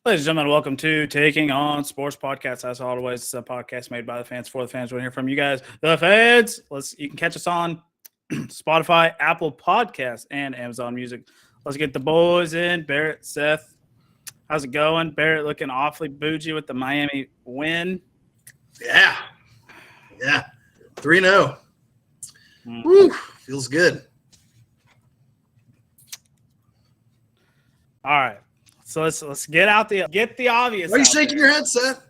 Ladies and gentlemen, welcome to Taking On Sports Podcast. As always, it's a podcast made by the fans for the fans. We'll hear from you guys, the fans. You can catch us on Spotify, Apple Podcasts, and Amazon Music. Let's get the boys in. Barrett, Seth, how's it going? Barrett looking awfully bougie with the Miami win. Yeah. 3-0. Woo, feels good. All right. So let's get the obvious. Why are you shaking your head, Seth?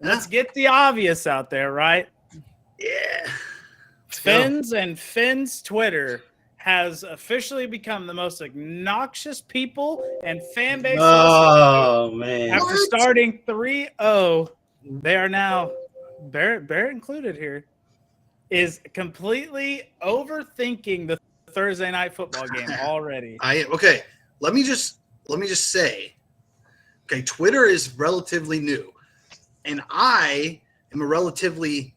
Let's get the obvious out there, right? Yeah. Finn's Twitter has officially become the most obnoxious people and fan base. Oh, man. After starting 3-0, they are now, Barrett included here, is completely overthinking the Thursday night football game already. Okay. Let me just say, okay, Twitter is relatively new, and I am a relatively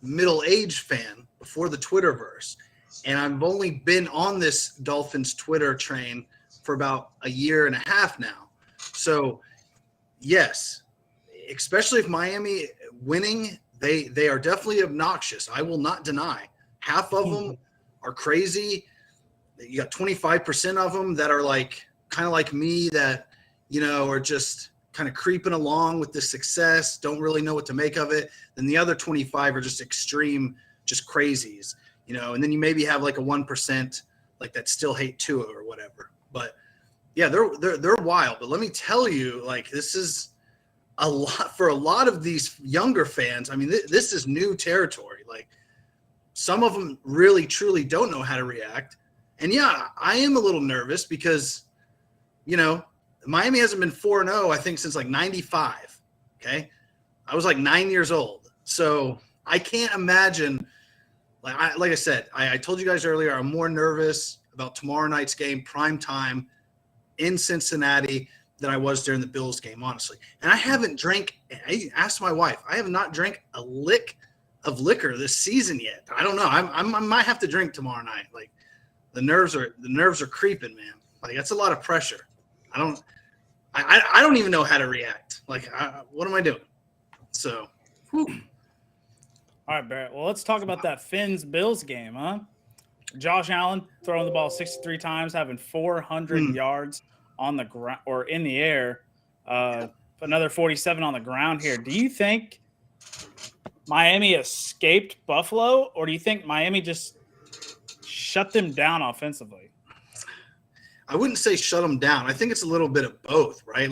middle-aged fan before the Twitterverse, and I've only been on this Dolphins Twitter train for about a year and a half now. So, yes, especially if Miami winning, they are definitely obnoxious. I will not deny. Half of them are crazy. You got 25% of them that are kind of like me that, are just kind of creeping along with the success, don't really know what to make of it. Then the other 25 are just extreme, just crazies, and then you maybe have like a 1% that still hate Tua or whatever. But yeah, they're wild. But let me tell you, this is a lot for a lot of these younger fans. I mean, this is new territory. Some of them really, truly don't know how to react. And yeah, I am a little nervous because, Miami hasn't been 4-0, I think, since 95. Okay. I was 9 years old. So I can't imagine, like I said, I told you guys earlier, I'm more nervous about tomorrow night's game, prime time in Cincinnati, than I was during the Bills game, honestly. And I haven't drank, I asked my wife, I have not drank a lick of liquor this season yet. I don't know. I might have to drink tomorrow night. The nerves are creeping, man. That's a lot of pressure. I don't even know how to react. What am I doing? So, whew. All right, Barrett. Well, let's talk about that Bills game, huh? Josh Allen throwing the ball 63 times, having 400 yards on the ground or in the air, another 47 on the ground here. Do you think Miami escaped Buffalo, or do you think Miami just shut them down offensively? I wouldn't say shut them down. I think it's a little bit of both, right?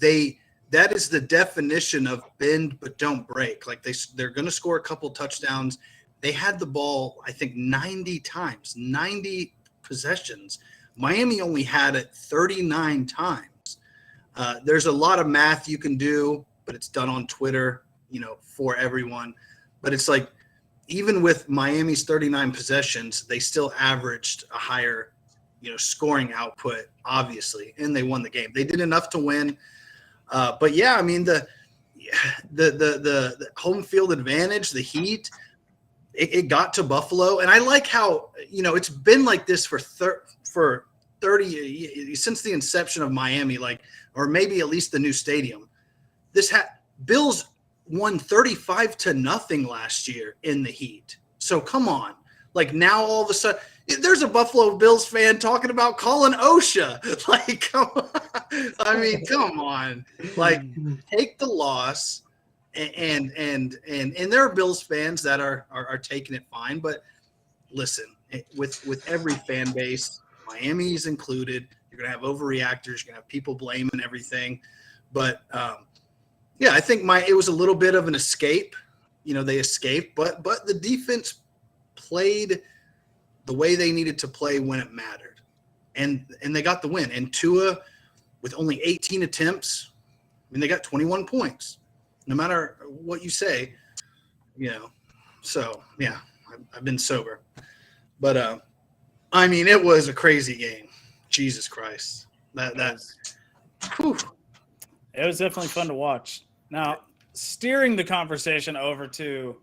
That is the definition of bend but don't break. They're going to score a couple touchdowns. They had the ball, I think, 90 times, 90 possessions. Miami only had it 39 times. There's a lot of math you can do, but it's done on Twitter, for everyone. But it's even with Miami's 39 possessions, they still averaged a higher, scoring output, obviously, and they won the game. They did enough to win. But yeah, I mean, the home field advantage, the heat, it got to Buffalo. And I like how, it's been like this for 30 since the inception of Miami, or maybe at least the new stadium. Bills won 35-0 last year in the heat. So come on. Now all of a sudden there's a Buffalo Bills fan talking about calling OSHA. Come on. I mean, come on. Take the loss and there are Bills fans that are taking it fine. But listen, with every fan base, Miami's included, you're going to have overreactors, you're going to have people blaming everything. But yeah, I think it was a little bit of an escape. They escaped, but the defense played the way they needed to play when it mattered. And they got the win. And Tua, with only 18 attempts, they got 21 points, no matter what you say, So, yeah, I've been sober. But, I mean, it was a crazy game. Jesus Christ. Whew. It was definitely fun to watch. Now, steering the conversation over to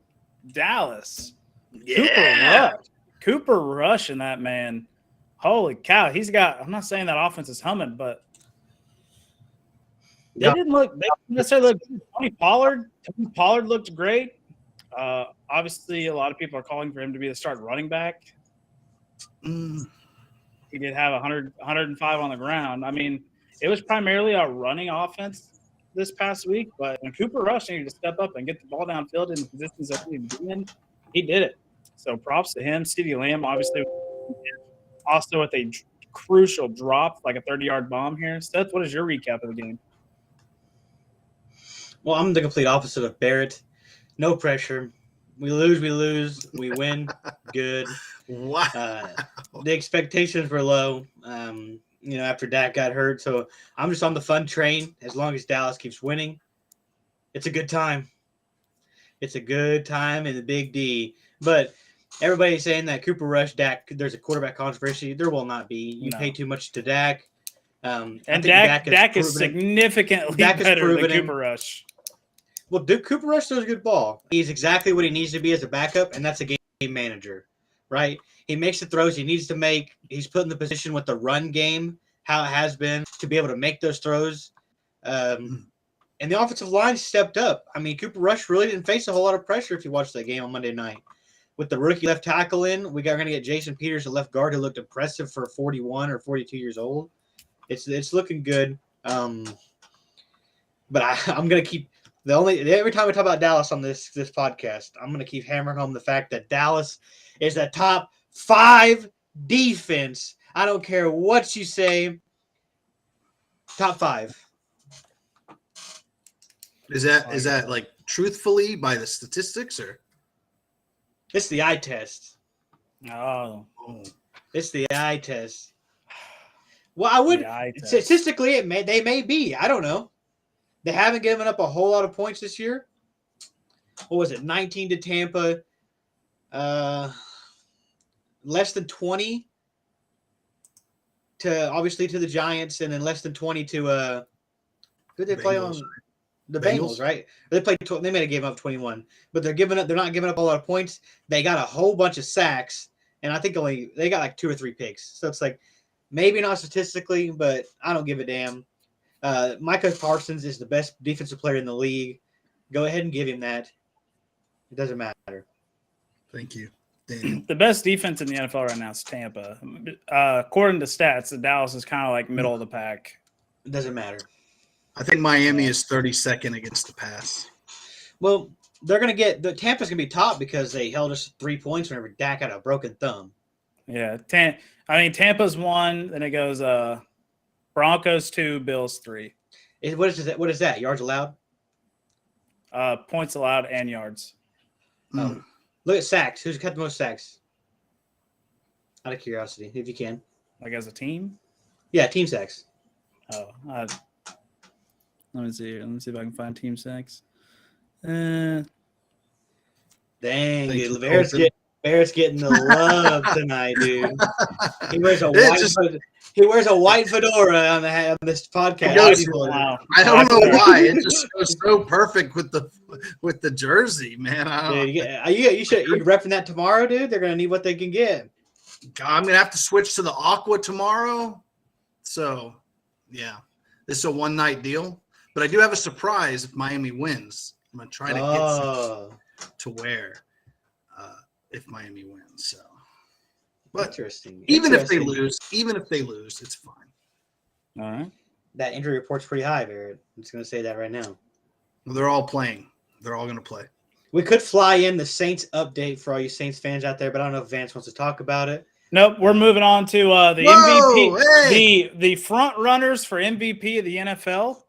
Dallas. Yeah. Cooper Rush and that man. Holy cow. I'm not saying that offense is humming, but They didn't necessarily look good. Tony Pollard looked great. Obviously, a lot of people are calling for him to be the start running back. He did have 105 on the ground. I mean, it was primarily a running offense this past week, but when Cooper Rush needed to step up and get the ball downfield in the positions that he needed to be in, he did it. So props to him. CeeDee Lamb, obviously, also with a crucial drop, like a 30-yard bomb here. Seth, what is your recap of the game? Well, I'm the complete opposite of Barrett. No pressure. We lose. We win. Good. Wow. The expectations were low, after Dak got hurt. So I'm just on the fun train as long as Dallas keeps winning. It's a good time. It's a good time in the Big D. But everybody's saying that Cooper Rush, Dak, there's a quarterback controversy. There will not be. You pay too much to Dak. And Dak is significantly better than Cooper Rush. Well, Cooper Rush throws a good ball. He's exactly what he needs to be as a backup, and that's a game manager, right? He makes the throws he needs to make. He's put in the position with the run game, how it has been, to be able to make those throws. And the offensive line stepped up. I mean, Cooper Rush really didn't face a whole lot of pressure if you watched that game on Monday night. With the rookie left tackle in, we're going to get Jason Peters, a left guard, who looked impressive for 41 or 42 years old. It's looking good. But I'm going to keep every time we talk about Dallas on this podcast, I'm going to keep hammering home the fact that Dallas is a top 5 defense. I don't care what you say. Top 5. Is that like truthfully by the statistics or? It's the eye test. Oh. It's the eye test. Well, I would statistically they may be. I don't know. They haven't given up a whole lot of points this year. What was it? 19 to Tampa. Less than 20 to the Giants, and then less than 20 to who did they play on? The Bengals, right? They made a game up 21, but they're not giving up a lot of points. They got a whole bunch of sacks, and I think they got like 2 or 3 picks. So it's like maybe not statistically, but I don't give a damn. Micah Parsons is the best defensive player in the league. Go ahead and give him that. It doesn't matter. Thank you, Daniel. The best defense in the NFL right now is Tampa. According to stats, the Dallas is kind of like middle of the pack. It doesn't matter. I think Miami is 32nd against the pass. Well, they're going to get – Tampa's going to be top because they held us 3 points whenever Dak had a broken thumb. Yeah. Tampa's 1, then it goes Broncos 2, Bills 3. What is that? Yards allowed? Points allowed and yards. Oh. Look at sacks. Who's got the most sacks? Out of curiosity, if you can. Like as a team? Yeah, team sacks. Oh, let me see if I can find team sacks. Dang, dude. Barrett's getting the love tonight, dude. He wears a white fedora on this podcast. Wow. I don't know why. It just goes so perfect with the jersey, man. You should repping that tomorrow, dude. They're gonna need what they can get. I'm gonna have to switch to the aqua tomorrow. So, yeah, this is a one-night deal. But I do have a surprise if Miami wins. I'm gonna try to get some to wear if Miami wins. So, but interesting. Even if they lose, it's fine. All right. That injury report's pretty high, Barrett. I'm just gonna say that right now. Well, they're all playing. They're all gonna play. We could fly in the Saints update for all you Saints fans out there, but I don't know if Vance wants to talk about it. Nope, we're moving on to the MVP, the front runners for MVP of the NFL.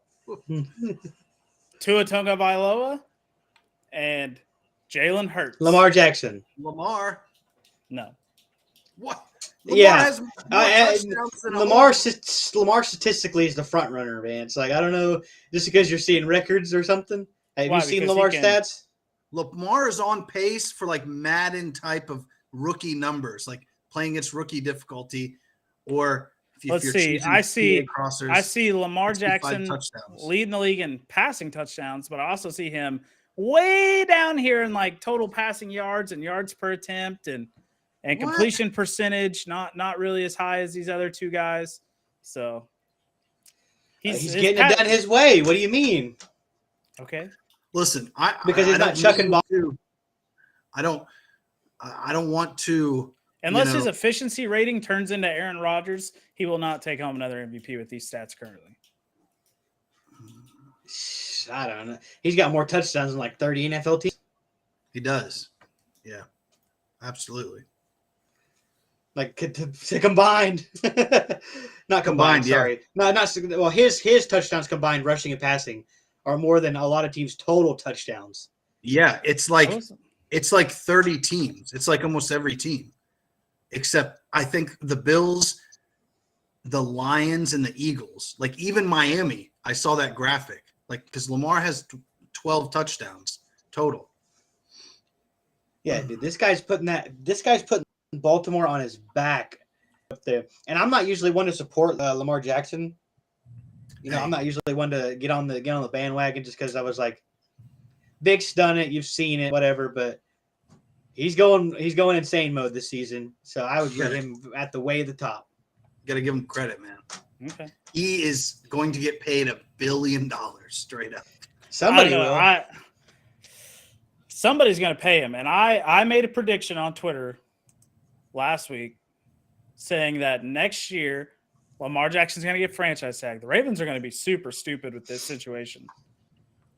Tua Tagovailoa and Jalen Hurts. Lamar Jackson. Lamar. No. What? Lamar statistically is the front runner, man. It's like, I don't know, just because you're seeing records or something. Have you seen Lamar's stats? Lamar is on pace for like Madden type of rookie numbers, like playing its rookie difficulty, or let's see. I see Lamar Jackson leading the league in passing touchdowns, but I also see him way down here in like total passing yards and yards per attempt and completion percentage, not really as high as these other two guys. So He's getting it done his way. What do you mean? Okay. Listen, Because he's not chucking balls. I don't want to. Unless his efficiency rating turns into Aaron Rodgers, he will not take home another MVP with these stats currently. I don't know. He's got more touchdowns than like 30 NFL teams. He does. Yeah, absolutely. Like to combined, not combined. Sorry, yeah. Not well. His touchdowns combined, rushing and passing, are more than a lot of teams' total touchdowns. Yeah, it's like 30 teams. It's like almost every team, except I think the Bills, the Lions, and the Eagles. Like even Miami, I saw that graphic. Like because Lamar has 12 touchdowns total. Yeah, dude, this guy's putting Baltimore on his back up there. And I'm not usually one to support Lamar Jackson. I'm not usually one to get on the bandwagon just because I was like, Vic's done it, you've seen it, whatever. But he's going insane mode this season. So I would put him at the way of the top. Got to give him credit, man. Okay. He is going to get paid $1 billion straight up. Somebody will. Somebody's going to pay him. And I made a prediction on Twitter last week saying that next year Lamar Jackson's going to get franchise tagged. The Ravens are going to be super stupid with this situation.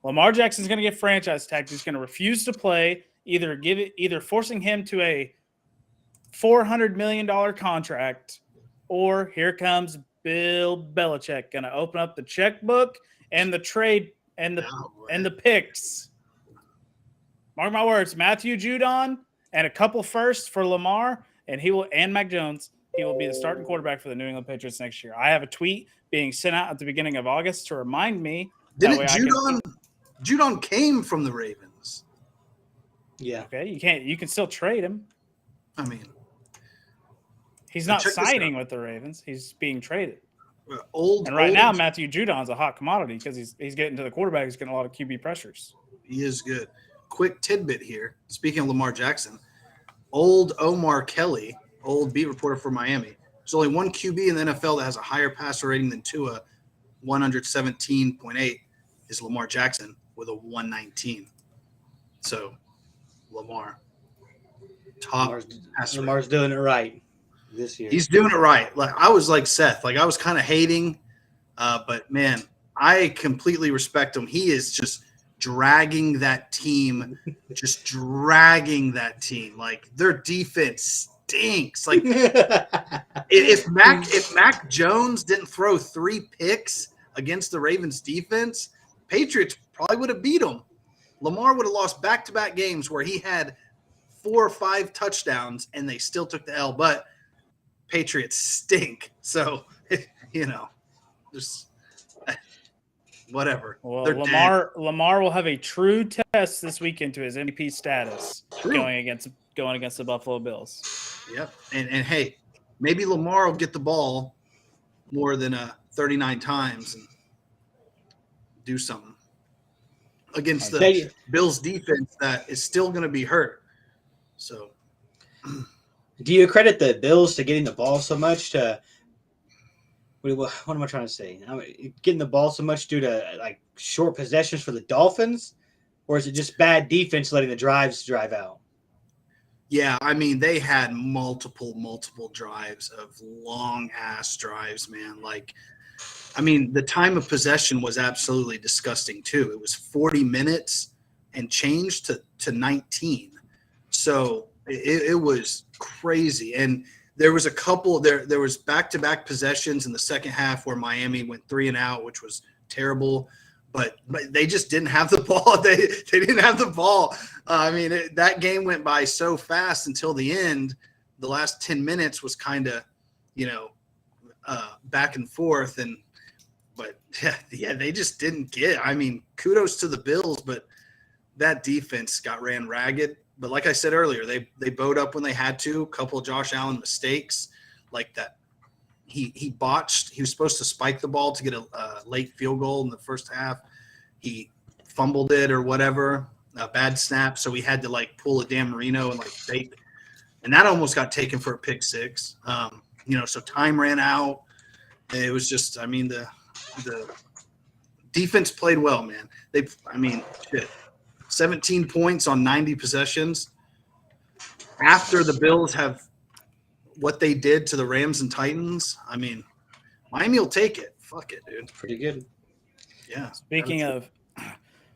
Lamar Jackson's going to get franchise tagged. He's going to refuse to play, either forcing him to a $400 million contract, or here comes Bill Belichick going to open up the checkbook and the trade and the picks. Mark my words, Matthew Judon and a couple firsts for Lamar, and Mac Jones. He will be the starting quarterback for the New England Patriots next year. I have a tweet being sent out at the beginning of August to remind me. Judon came from the Ravens? Yeah. Okay, you can still trade him. I mean, he's not signing with the Ravens. He's being traded. Now Matthew Judon's a hot commodity because he's getting to the quarterback. He's getting a lot of QB pressures. He is good. Quick tidbit here. Speaking of Lamar Jackson, old Omar Kelly, old beat reporter for Miami. There's only one QB in the NFL that has a higher passer rating than Tua, 117.8, is Lamar Jackson with a 119. So, Lamar, top passer. Lamar's doing it right this year. He's doing it right. Like I was like Seth, like I was kind of hating, but man, I completely respect him. He is just dragging that team, Like their defense stinks. Like if Mac Jones didn't throw 3 picks against the Ravens defense, Patriots probably would have beat them. Lamar would have lost back-to-back games where he had 4 or 5 touchdowns and they still took the L, but Patriots stink. So, just whatever. Well, Lamar will have a true test this weekend to his MVP status going against the Buffalo Bills. Yep. And hey, maybe Lamar will get the ball more than 39 times and do something against the Bills defense that is still going to be hurt. So, do you credit the Bills to getting the ball so much to what am I trying to say? Getting the ball so much due to like short possessions for the Dolphins, or is it just bad defense letting the drives drive out? Yeah, I mean they had multiple drives of long ass drives, man. Like, I mean the time of possession was absolutely disgusting too. It was 40 minutes and change to 19. So it was crazy. And there was a couple there was back-to-back possessions in the second half where Miami went 3 and out, which was terrible, but they just didn't have the ball. They didn't have the ball. I mean, that game went by so fast until the end. The last 10 minutes was kind of, back and forth, but they just didn't get. I mean, kudos to the Bills, but that defense got ran ragged. But like I said earlier, they bowed up when they had to. A couple of Josh Allen mistakes like that. He botched. He was supposed to spike the ball to get a late field goal in the first half. He fumbled it or whatever, a bad snap. So he had to like pull a Dan Marino and like fake. And that almost got taken for a pick 6. So time ran out. It was just, I mean, the defense played well, man. Shit. 17 points on 90 possessions. After the Bills have what they did to the Rams and Titans, I mean, Miami will take it. Fuck it, dude. Pretty good. Yeah. Speaking of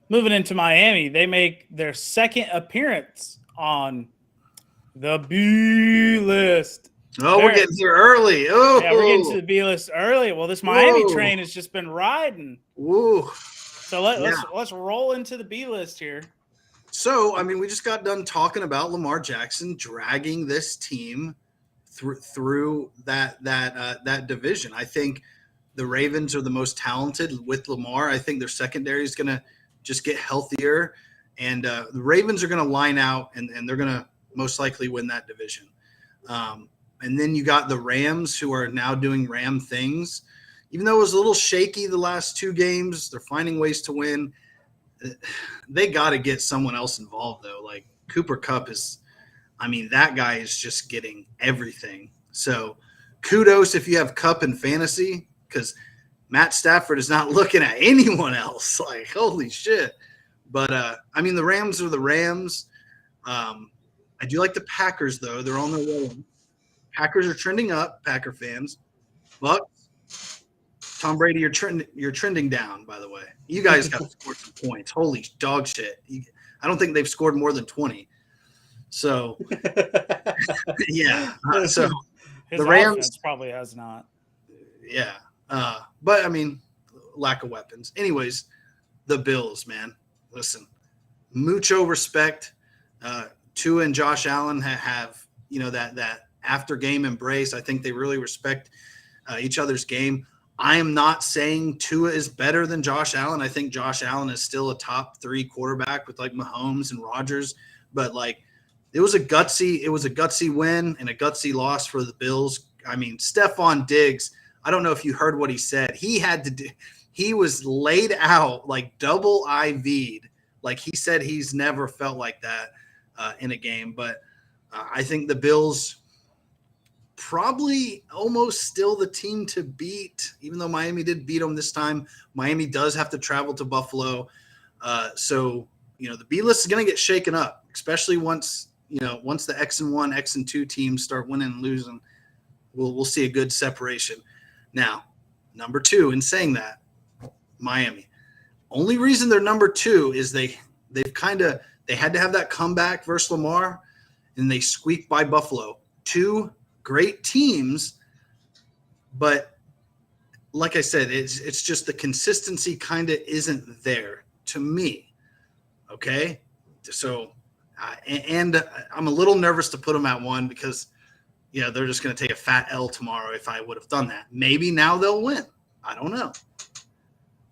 moving into Miami, they make their second appearance on the B list. Oh, we're getting here early. Oh, yeah, we're getting to the B list early. Well, this Miami Whoa. train has just been riding. Woo. So let's roll into the B list here. So, I mean, we just got done talking about Lamar Jackson dragging this team through that division. I think the Ravens are the most talented with Lamar. I think their secondary is going to just get healthier, and the Ravens are going to line out, and they're going to most likely win that division. And then you got the Rams, who are now doing Ram things. Even though it was a little shaky the last two games, they're finding ways to win. They got to get someone else involved, though. Like Cooper Kupp that guy is just getting everything. So kudos if you have Kupp in fantasy, because Matt Stafford is not looking at anyone else. Like, holy shit. But, the Rams are the Rams. I do like the Packers, though. They're on their way. Packers are trending up, Packer fans. Bucks, Tom Brady, you're trending down, by the way. You guys got to score some points. Holy dog shit. I don't think they've scored more than 20. So, yeah. So His the Rams offense probably has not. Yeah. But, lack of weapons. Anyways, the Bills, man. Listen, mucho respect. Tua and Josh Allen have that after-game embrace. I think they really respect each other's game. I am not saying Tua is better than Josh Allen. I think Josh Allen is still a top 3 quarterback with like Mahomes and Rodgers. But it was a gutsy win and a gutsy loss for the Bills. Stephon Diggs, I don't know if you heard what he said. He was laid out like double IV'd. Like he said he's never felt like that in a game. But I think the Bills probably almost still the team to beat, even though Miami did beat them this time. Miami does have to travel to Buffalo. So the B list is going to get shaken up, especially once the X and 1, X and 2 teams start winning and losing. We'll see a good separation. Now, number 2, in saying that, Miami. Only reason they're number 2 is they had to have that comeback versus Lamar, and they squeaked by Buffalo. 2 great teams, but like I said, it's just the consistency kind of isn't there to me. Okay, so and I'm a little nervous to put them at 1 because they're just going to take a fat L tomorrow. If I would have done that, maybe now they'll win. I don't know,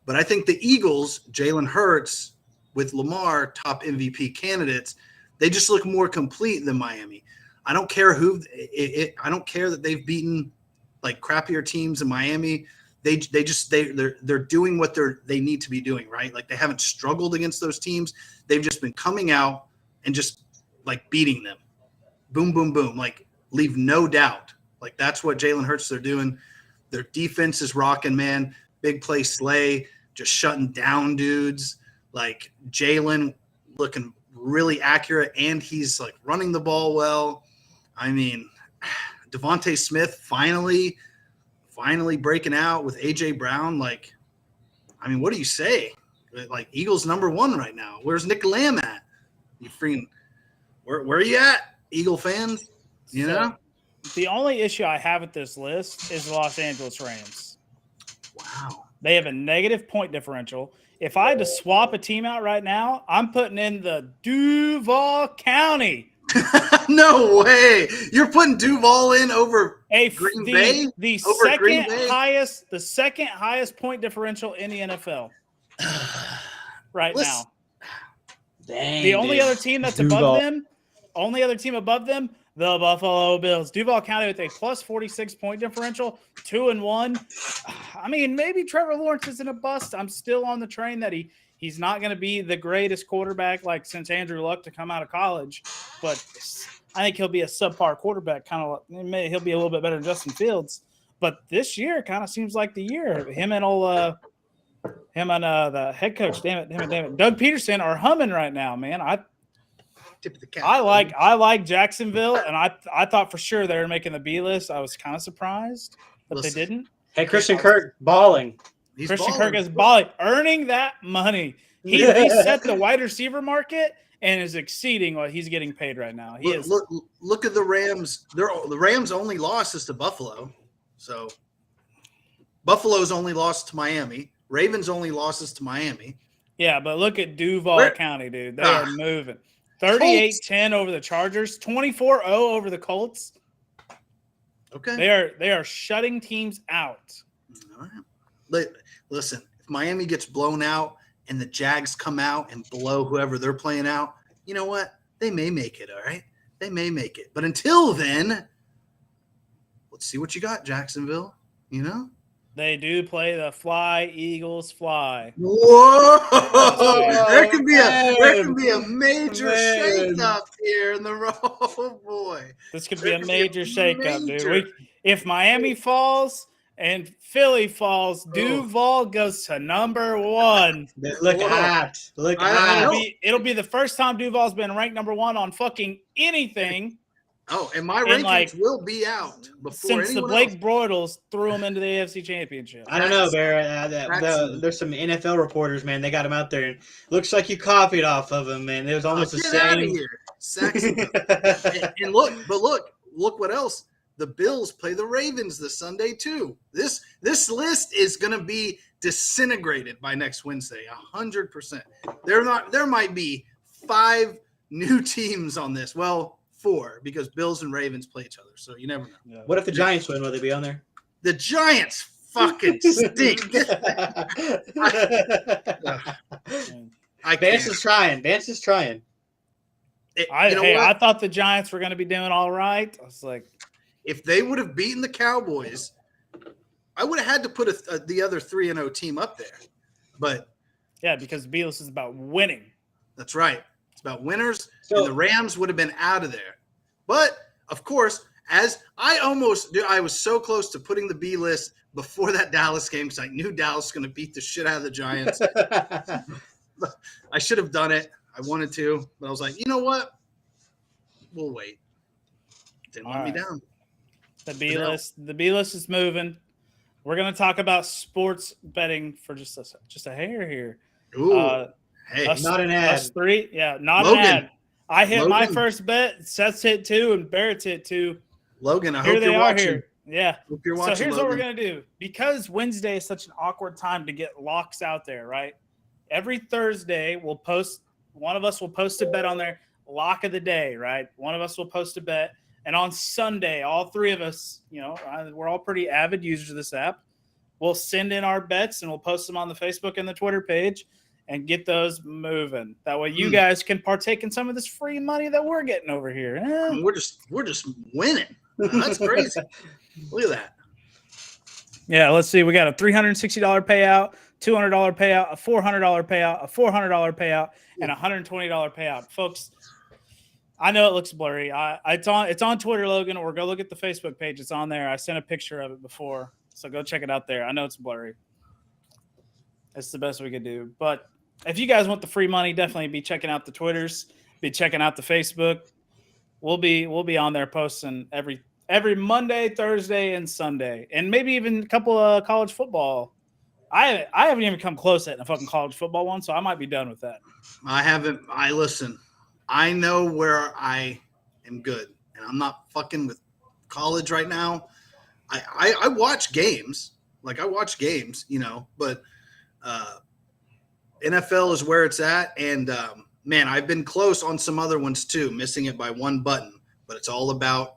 but I think the Eagles, Jalen Hurts with Lamar, top MVP candidates, they just look more complete than Miami. I don't care I don't care that they've beaten like crappier teams in Miami. They're doing what they need to be doing, right? Like they haven't struggled against those teams. They've just been coming out and just like beating them. Boom, boom, boom. Like leave no doubt. Like that's what Jalen Hurts they're doing. Their defense is rocking, man. Big play Slay, just shutting down dudes. Like Jalen looking really accurate, and he's like running the ball well. Devontae Smith finally breaking out with AJ Brown. Like, what do you say? Like Eagles number 1 right now. Where's Nick Lamb at? You freaking where are you at, Eagle fans? The only issue I have with this list is the Los Angeles Rams. Wow. They have a negative point differential. If I had to swap a team out right now, I'm putting in the Duval County. No way. You're putting Duval in over Green Bay? The second highest point differential in the NFL now. Dang, the only other team that's above them, the Buffalo Bills. Duval County with a plus 46 point differential, 2-1. Maybe Trevor Lawrence isn't a bust. I'm still on the train that he's not going to be the greatest quarterback since Andrew Luck to come out of college, but I think he'll be a subpar quarterback. He'll be a little bit better than Justin Fields. But this year kind of seems like the year. Him and the head coach, damn it, Doug Peterson are humming right now, man. Tip of the cap. I like Jacksonville, and I thought for sure they were making the B list. I was kind of surprised that they didn't. Hey, Christian Kirk balling. Christian Kirk is balling, earning that money. He reset the wide receiver market and is exceeding what he's getting paid right now. Look at the Rams. The Rams' only loss is to Buffalo. So Buffalo's only lost to Miami. Ravens' only losses to Miami. Yeah, but look at Duval County, dude. They are moving. 38-10 over the Chargers, 24-0 over the Colts. Okay. They are shutting teams out. All right. Listen, if Miami gets blown out and the Jags come out and blow whoever they're playing out, you know what? They may make it, all right? They may make it. But until then, let's see what you got, Jacksonville, you know? They do play the fly, Eagles fly. Whoa! There can be a major shakeup here in the oh boy. This could be a major shakeup, dude. If Miami falls and Philly falls, Duval goes to number 1. Look at. It'll be the first time Duval's been ranked number 1 on fucking anything. Oh, and my rankings will be out before since the Blake Bortles threw him into the AFC Championship. I don't know, Bear. There's some NFL reporters, man. They got him out there. And looks like you copied off of him, man. It was almost the same. Out of here. Saxon. and look what else. The Bills play the Ravens this Sunday too. This list is going to be disintegrated by next Wednesday, 100%. There might be 5 new teams on this. Well, 4 because Bills and Ravens play each other, so you never know. Yeah. What if the Giants win? Will they be on there? The Giants fucking stink. Vance is trying. I thought the Giants were going to be doing all right. I was like, if they would have beaten the Cowboys, I would have had to put the other 3-0 team up there. But yeah, because Beals is about winning. That's right. It's about winners, and the Rams would have been out of there. But, of course, as I was so close to putting the B list before that Dallas game because I knew Dallas was going to beat the shit out of the Giants. I should have done it. I wanted to, but I was like, you know what? We'll wait. Didn't let me down. The B list is moving. We're going to talk about sports betting for just a hair here. Ooh. Hey, not an ad. Us 3, yeah, not Logan. an ad. I hit my first bet. Seth's hit 2, and Barrett's hit 2. Logan, I hope you're watching. Here. Yeah. Hope you're watching. So here's Logan. what we're gonna do. Because Wednesday is such an awkward time to get locks out there, right? Every Thursday one of us will post a bet on there, lock of the day, right? One of us will post a bet, and on Sunday, all 3 of us, we're all pretty avid users of this app. We'll send in our bets and we'll post them on the Facebook and the Twitter page. And get those moving. That way, you guys can partake in some of this free money that we're getting over here. We're just winning. That's crazy. Look at that. Yeah, let's see. We got a $360 payout, $200 payout, a $400 payout, a $400 payout, and a $120 payout, folks. I know it looks blurry. It's on Twitter, Logan, or go look at the Facebook page. It's on there. I sent a picture of it before, so go check it out there. I know it's blurry. It's the best we could do, but if you guys want the free money, definitely be checking out the Twitters, be checking out the Facebook. We'll be on there posting every Monday, Thursday, and Sunday, and maybe even a couple of college football. I haven't even come close at a fucking college football one, so I might be done with that. I haven't. Listen. I know where I am good, and I'm not fucking with college right now. I watch games, but NFL is where it's at, and man, I've been close on some other ones too, missing it by one button, but it's all about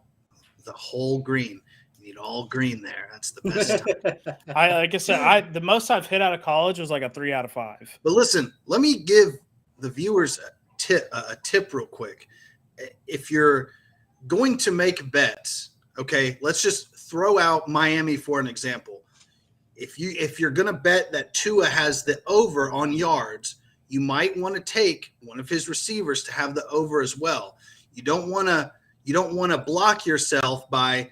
the whole green. You need all green there. That's the best time. Like I said, the most I've hit out of college was like a 3 out of 5. But listen, let me give the viewers a tip real quick. If you're going to make bets, okay, let's just throw out Miami for an example. If you're going to bet that Tua has the over on yards, you might want to take one of his receivers to have the over as well. You don't want to block yourself by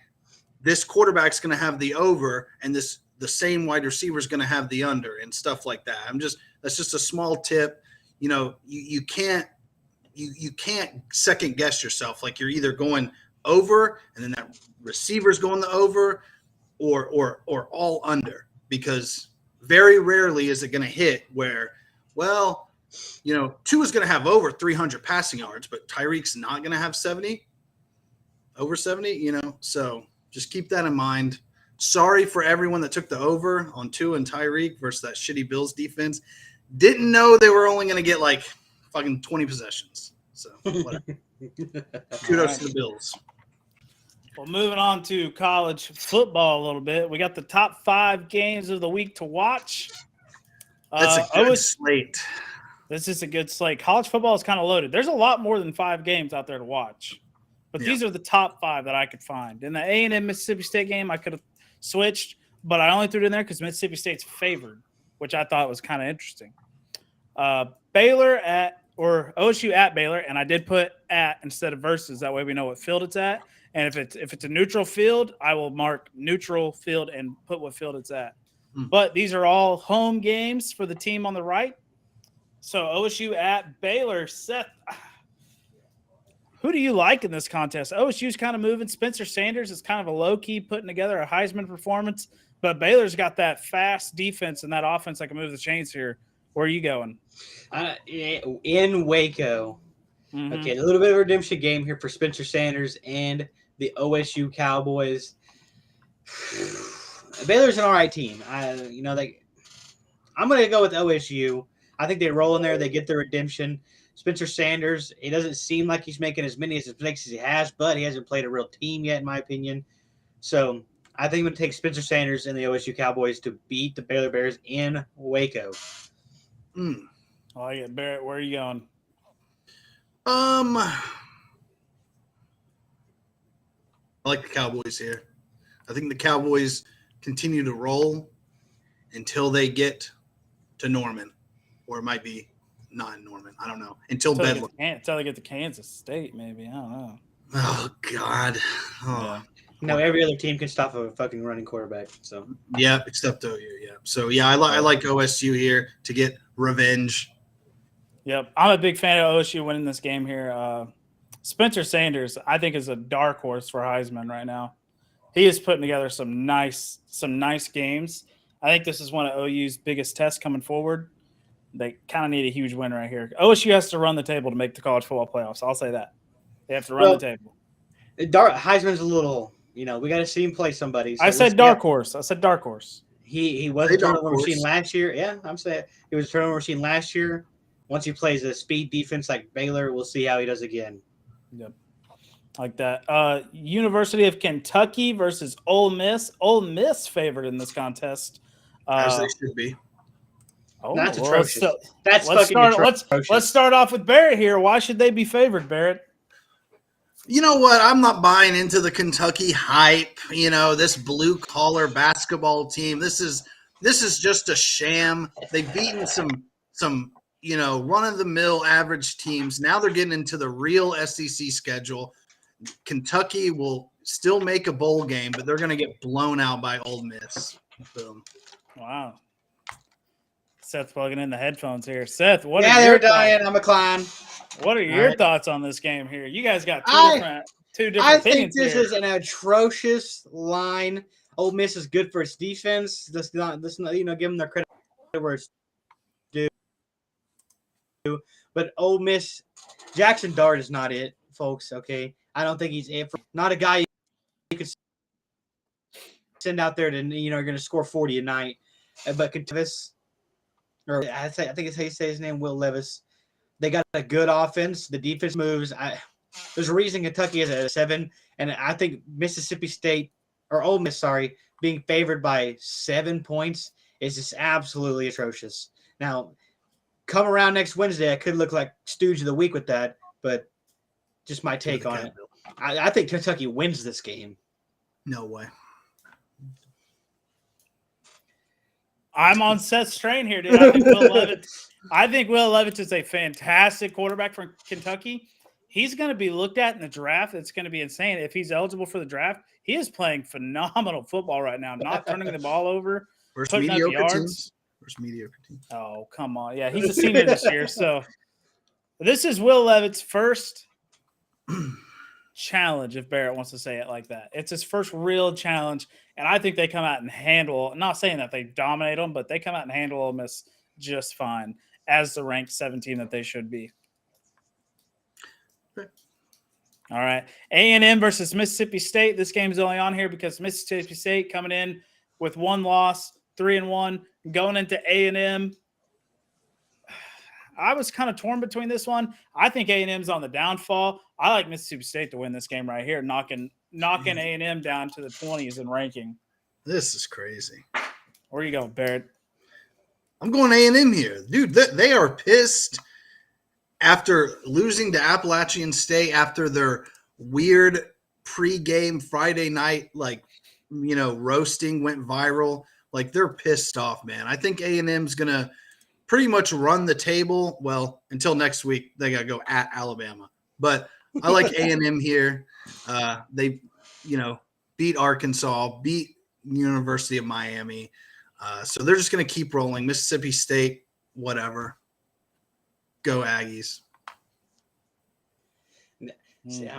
this quarterback's going to have the over, and the same wide receiver is going to have the under, and stuff like that. That's just a small tip. You can't second guess yourself. Like, you're either going over, and then that receiver's going the over, or all under, because very rarely is it going to hit where, well, Tua's going to have over 300 passing yards, but Tyreek's not going to have over 70, so just keep that in mind. Sorry for everyone that took the over on Tua and Tyreek versus that shitty Bills defense. Didn't know they were only going to get like fucking 20 possessions. So whatever. Kudos to the Bills. Well, moving on to college football a little bit. We got the top 5 games of the week to watch. That's a good slate. This is a good slate. College football is kind of loaded. There's a lot more than 5 games out there to watch. But these are the top 5 that I could find. In the A&M Mississippi State game, I could have switched, but I only threw it in there because Mississippi State's favored, which I thought was kind of interesting. OSU at Baylor, and I did put at instead of versus. That way we know what field it's at. And if it's a neutral field, I will mark neutral field and put what field it's at. But these are all home games for the team on the right. So OSU at Baylor. Seth, who do you like in this contest? OSU's kind of moving. Spencer Sanders is kind of a low-key putting together a Heisman performance, but Baylor's got that fast defense and that offense that can move the chains here. Where are you going? In Waco. Mm-hmm. Okay, a little bit of a redemption game here for Spencer Sanders and the OSU Cowboys. Baylor's an all right team. I'm going to go with OSU. I think they roll in there. They get their redemption. Spencer Sanders, it doesn't seem like he's making as many mistakes as he has, but he hasn't played a real team yet, in my opinion. So I think I'm going to take Spencer Sanders and the OSU Cowboys to beat the Baylor Bears in Waco. I like it. Barrett, where are you going? I like the Cowboys here. I think the Cowboys continue to roll until they get to Norman, or it might be not in Norman. I don't know. Until Bedlam. Until they get to Kansas State, maybe. I don't know. Oh, God. Oh. Yeah. No, every other team can stop a fucking running quarterback. So yeah, except OU. Yeah. So yeah, I like OSU here to get revenge. Yep, I'm a big fan of OSU winning this game here. Spencer Sanders, I think, is a dark horse for Heisman right now. He is putting together some nice games. I think this is one of OU's biggest tests coming forward. They kind of need a huge win right here. OSU has to run the table to make the college football playoffs. I'll say that. They have to run the table. Heisman's a little, we got to see him play somebody. So I said dark horse. He was a turnover machine last year. Yeah, I'm saying he was a turnover machine last year. Once he plays a speed defense like Baylor, we'll see how he does again. Yep. Like that. University of Kentucky versus Ole Miss. Ole Miss favored in this contest. As they should be. That's atrocious. Let's start off with Barrett here. Why should they be favored, Barrett? You know what? I'm not buying into the Kentucky hype. This blue collar basketball team. This is just a sham. They've beaten some run-of-the-mill average teams. Now they're getting into the real SEC schedule. Kentucky will still make a bowl game, but they're going to get blown out by Ole Miss. Boom. Wow. Seth's plugging in the headphones here. Seth, they're dying. I'm a clown. What are your thoughts on this game here? You guys got two different I opinions think this here. is an atrocious line. Ole Miss is good for its defense. Let's not give them their credit where it's due. But Ole Miss, Jackson Dart is not it, folks. Okay, I don't think he's it. Not a guy you could send out there to are going to score 40 a night. But Kentucky, or I think it's how you say his name, Will Levis. They got a good offense. The defense moves. There's a reason Kentucky is at a 7, and I think Mississippi State or Ole Miss, being favored by 7 points is just absolutely atrocious. Now, come around next Wednesday, I could look like Stooge of the Week with that, but just my take on it. I think Kentucky wins this game. No way. I'm on Seth's train here, dude. I think Will Levis is a fantastic quarterback for Kentucky. he's going to be looked at in the draft. It's going to be insane. If he's eligible for the draft, he is playing phenomenal football right now, not turning the ball over, First putting up mediocre team. yards. First mediocre team. Oh, come on. Yeah, he's a senior this year. So this is Will Levitt's first challenge, if Barrett wants to say it like that. It's his first real challenge, and I think they come out and handle – not saying that they dominate them, but they come out and handle Ole Miss just fine as the ranked 17 that they should be. Okay. All right. A&M versus Mississippi State. This game's only on here because Mississippi State coming in with one loss, 3-1, going into A&M. I was kind of torn between this one. I think A&M's on the downfall. I like Mississippi State to win this game right here, knocking A&M down to the 20s in ranking. This is crazy. Where you going, Barrett? I'm going A&M here. Dude, they are pissed after losing to Appalachian State after their weird pregame Friday night, roasting went viral. Like, they're pissed off, man. I think A&M's going to pretty much run the table. Well, until next week, they got to go at Alabama. But I like A&M here. They, beat Arkansas, beat University of Miami. So they're just going to keep rolling. Mississippi State, whatever. Go Aggies. See,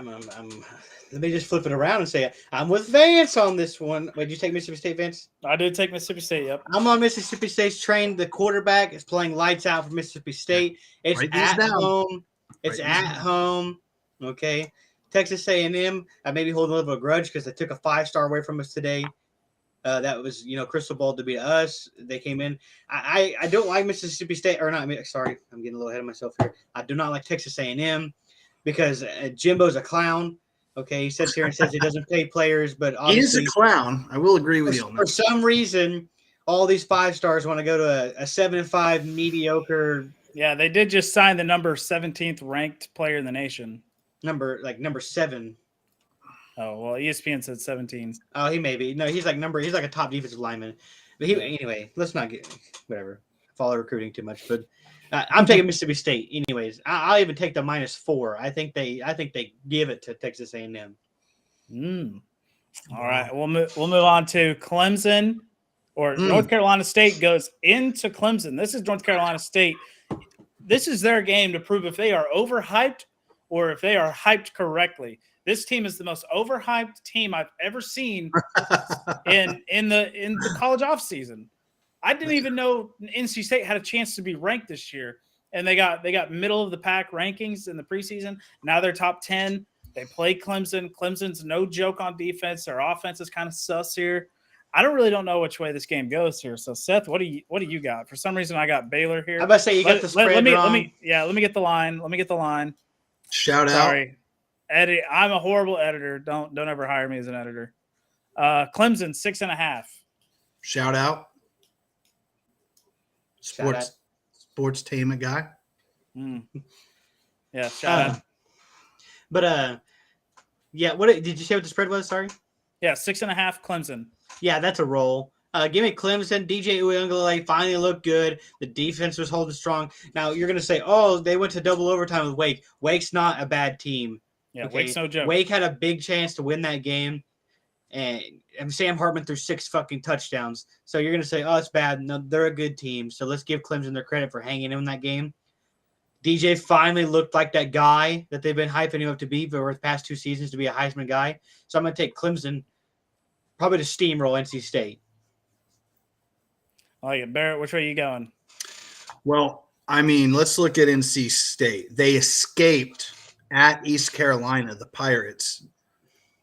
let me just flip it around and say I'm with Vance on this one. Wait, did you take Mississippi State, Vance? I did take Mississippi State, yep. I'm on Mississippi State's train. The quarterback is playing lights out for Mississippi State. It's at home. It's at home. Okay. Texas A&M, I may be holding a little bit of a grudge because they took a 5-star away from us today. That was, crystal ball to beat us. They came in. I don't like Mississippi State, or not. Sorry, I'm getting a little ahead of myself here. I do not like Texas A&M because Jimbo's a clown. Okay, he sits here and says he doesn't pay players, but obviously he is a clown. I will agree with you on that. For some reason, all these 5-stars want to go to a 7-5 mediocre. Yeah, they did just sign the number 17th ranked player in the nation. Number 7. Oh, well, ESPN said 17. Oh, he may be. No, he's like a top defensive lineman. But anyway, let's not get whatever. Follow recruiting too much. But I'm taking Mississippi State. Anyways, I'll even take the -4. I think they give it to Texas A&M. All right, we'll move on to Clemson, or North Carolina State goes into Clemson. This is North Carolina State. This is their game to prove if they are overhyped or if they are hyped correctly. This team is the most overhyped team I've ever seen in the college offseason. I didn't even know NC State had a chance to be ranked this year, and they got middle of the pack rankings in the preseason. Now they're top 10. They play Clemson. Clemson's no joke on defense. Their offense is kind of sus here. I don't know which way this game goes here. So Seth, what do you got? For some reason, I got Baylor here. I'm about to say you got the spread wrong. Let me get the line. Shout out. Sorry. Eddie, I'm a horrible editor. Don't ever hire me as an editor. Clemson 6.5. Shout out. Sportstainment guy. Yeah, shout out. But yeah, what did you say what the spread was? Sorry. Yeah, 6.5 Clemson. Yeah, that's a roll. Give me Clemson. DJ Uiagalelei finally looked good. The defense was holding strong. Now you're going to say, oh, they went to double overtime with Wake. Wake's not a bad team. Yeah, okay? Wake's no joke. Wake had a big chance to win that game, and Sam Hartman threw 6 fucking touchdowns. So you're going to say, oh, it's bad. No, they're a good team. So let's give Clemson their credit for hanging in that game. DJ finally looked like that guy that they've been hyping him up to be for the past 2 seasons to be a Heisman guy. So I'm going to take Clemson probably to steamroll NC State. I like it. Barrett, which way are you going? Well, I mean, let's look at NC State. They escaped at East Carolina, the Pirates.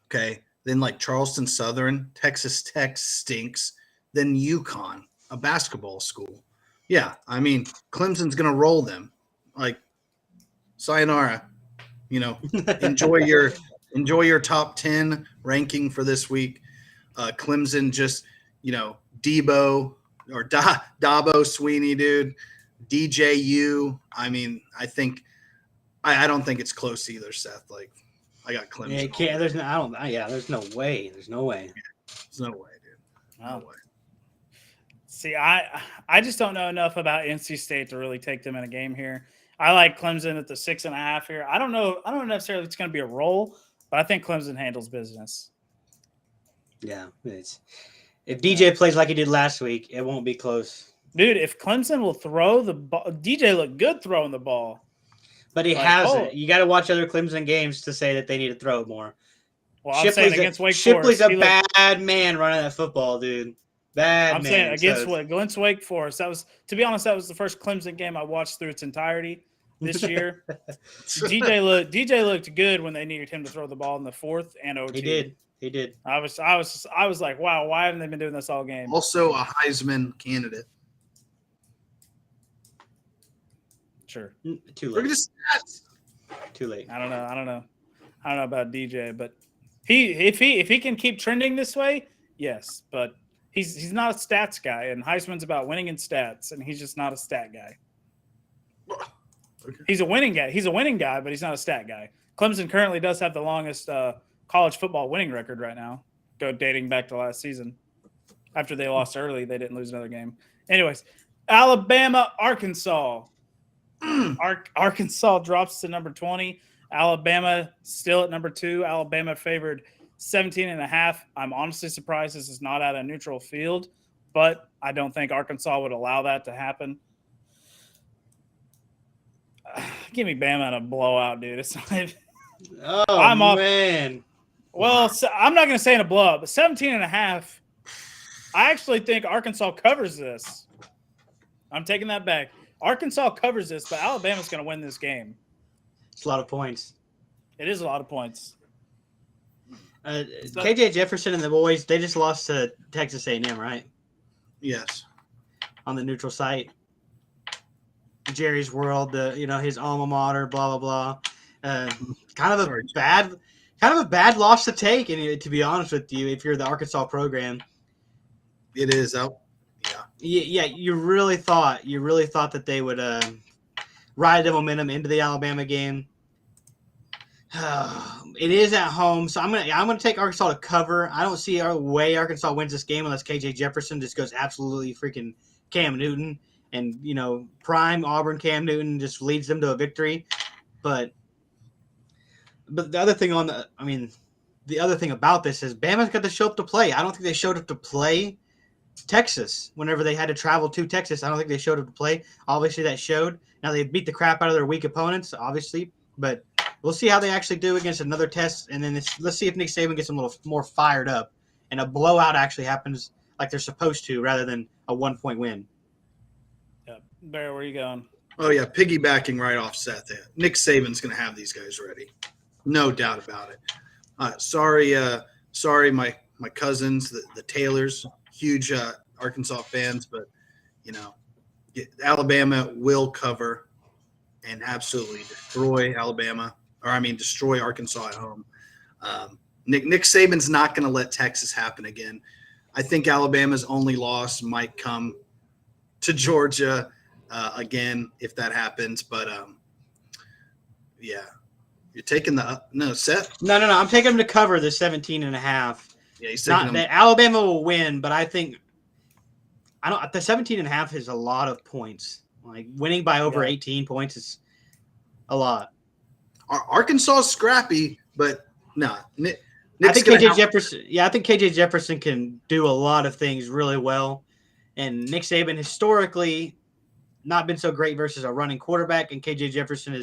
Okay. Then Charleston Southern, Texas Tech stinks. Then UConn, a basketball school. Yeah. I mean, Clemson's going to roll them. Sayonara, enjoy your top 10 ranking for this week. Clemson just, Dabo or Dabo Sweeney, dude, DJU. I mean, I don't think it's close either, Seth. I got Clemson. Yeah, can't, there's no way. There's no way. There's no way, dude. No way. See, I just don't know enough about NC State to really take them in a game here. I like Clemson at the 6.5 here. I don't know necessarily if it's going to be a roll, but I think Clemson handles business. Yeah, if DJ plays like he did last week, it won't be close. Dude, if Clemson will throw the ball, DJ looked good throwing the ball. But he hasn't. You got to watch other Clemson games to say that they need to throw it more. Well, I'm saying against Wake Forest. Shipley's a bad man running that football, dude. Bad man. I'm saying against Wake Forest. That was, to be honest, that was the first Clemson game I watched through its entirety this year. DJ looked good when they needed him to throw the ball in the fourth and OT. He did. I was like, wow, why haven't they been doing this all game? Also a Heisman candidate. Sure. Too late. Look at his stats. Too late. I don't know about DJ, but if he can keep trending this way, yes. But he's not a stats guy, and Heisman's about winning in stats, and he's just not a stat guy. Okay. He's a winning guy. He's a winning guy, but he's not a stat guy. Clemson currently does have the longest college football winning record right now, dating back to last season. After they lost early, they didn't lose another game. Anyways, Alabama, Arkansas. Arkansas drops to number 20. Alabama still at number 2. Alabama favored 17.5. I'm honestly surprised this is not at a neutral field, but I don't think Arkansas would allow that to happen. Give me Bama in a blowout, dude. It's not. Man. Well, so I'm not going to say in a blowout, but 17.5. I actually think Arkansas covers this. I'm taking that back. Arkansas covers this, but Alabama's going to win this game. It's a lot of points. It is a lot of points. KJ Jefferson and the boys, they just lost to Texas A&M, right? Yes. On the neutral site. Jerry's World, his alma mater, blah blah blah. Kind of a bad loss to take, and to be honest with you, if you're the Arkansas program, it is. Yeah. You really thought that they would ride the momentum into the Alabama game. It is at home, so I'm gonna take Arkansas to cover. I don't see a way Arkansas wins this game unless KJ Jefferson just goes absolutely freaking Cam Newton. And, prime Auburn Cam Newton just leads them to a victory. But the other thing the other thing about this is Bama's got to show up to play. I don't think they showed up to play Texas whenever they had to travel to Texas. I don't think they showed up to play. Obviously, that showed. Now, they beat the crap out of their weak opponents, obviously. But we'll see how they actually do against another test. And then let's see if Nick Saban gets them a little more fired up. And a blowout actually happens like they're supposed to rather than a 1-point win. Bear, where are you going? Oh, yeah, piggybacking right off Seth. Nick Saban's going to have these guys ready. No doubt about it. Sorry, my cousins, the Taylors, huge Arkansas fans, but, Alabama will cover and absolutely destroy destroy Arkansas at home. Nick Saban's not going to let Texas happen again. I think Alabama's only loss might come to Georgia again if that happens, but you're taking Seth. No. I'm taking them to cover the 17.5. Yeah, he's taking them. Alabama will win, but I think the 17.5 is a lot of points. Like winning by over 18 points is a lot. Arkansas is scrappy, but no. I think KJ Jefferson can do a lot of things really well, and Nick Saban historically not been so great versus a running quarterback, and KJ Jefferson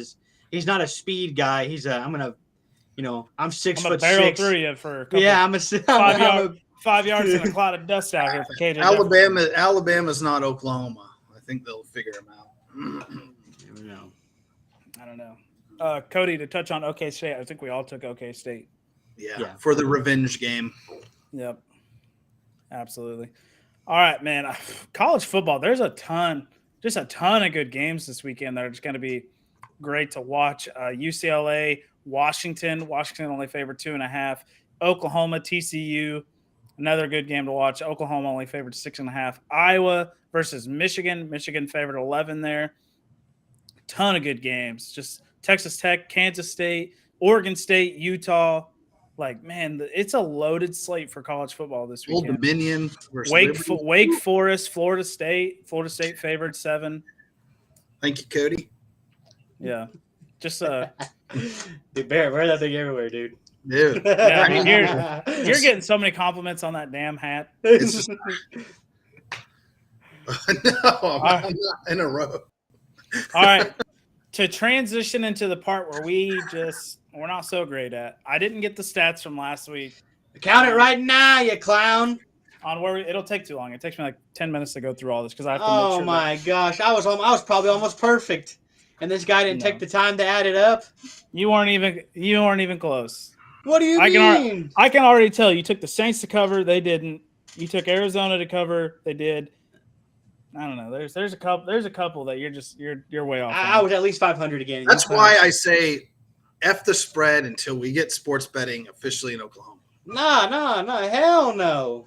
he's not a speed guy. He's I'm 6'6". Barrel through you for a couple 5 yards in a cloud of dust out here for KJ. Alabama's not Oklahoma. I think they'll figure him out. I don't know. Cody, to touch on OK State, I think we all took OK State. Yeah, for the revenge game. Yep, absolutely. All right, man. College football, there's a ton of good games this weekend that are just going to be great to watch. UCLA, Washington only favored 2.5. Oklahoma, TCU, another good game to watch. Oklahoma only favored 6.5. Iowa versus Michigan favored 11 there. Ton of good games. Just Texas Tech, Kansas State, Oregon State, Utah. Like, man, it's a loaded slate for college football this Old weekend. Dominion versus Wake Liberty. Forest, Florida State. Florida State favored 7. Thank you, Cody. Yeah, just Dude, Barrett, wear that thing everywhere, dude. Dude, yeah. I mean, you're getting so many compliments on that damn hat. it's just no, I'm not in a row. All right, to transition into the part where we're not so great at. I didn't get the stats from last week Count it right now, you clown. on where it'll take too long. It takes me like 10 minutes to go through all this because I have to Oh make sure. my gosh, I was probably almost perfect, and this guy didn't take the time to add it up. You weren't even close. What do you mean? I can already tell you took the Saints to cover. They didn't. You took Arizona to cover. They did. I don't know. There's a couple that you're way off. I was at least 500 again. That's why I say F the spread until we get sports betting officially in Oklahoma. Nah, hell no.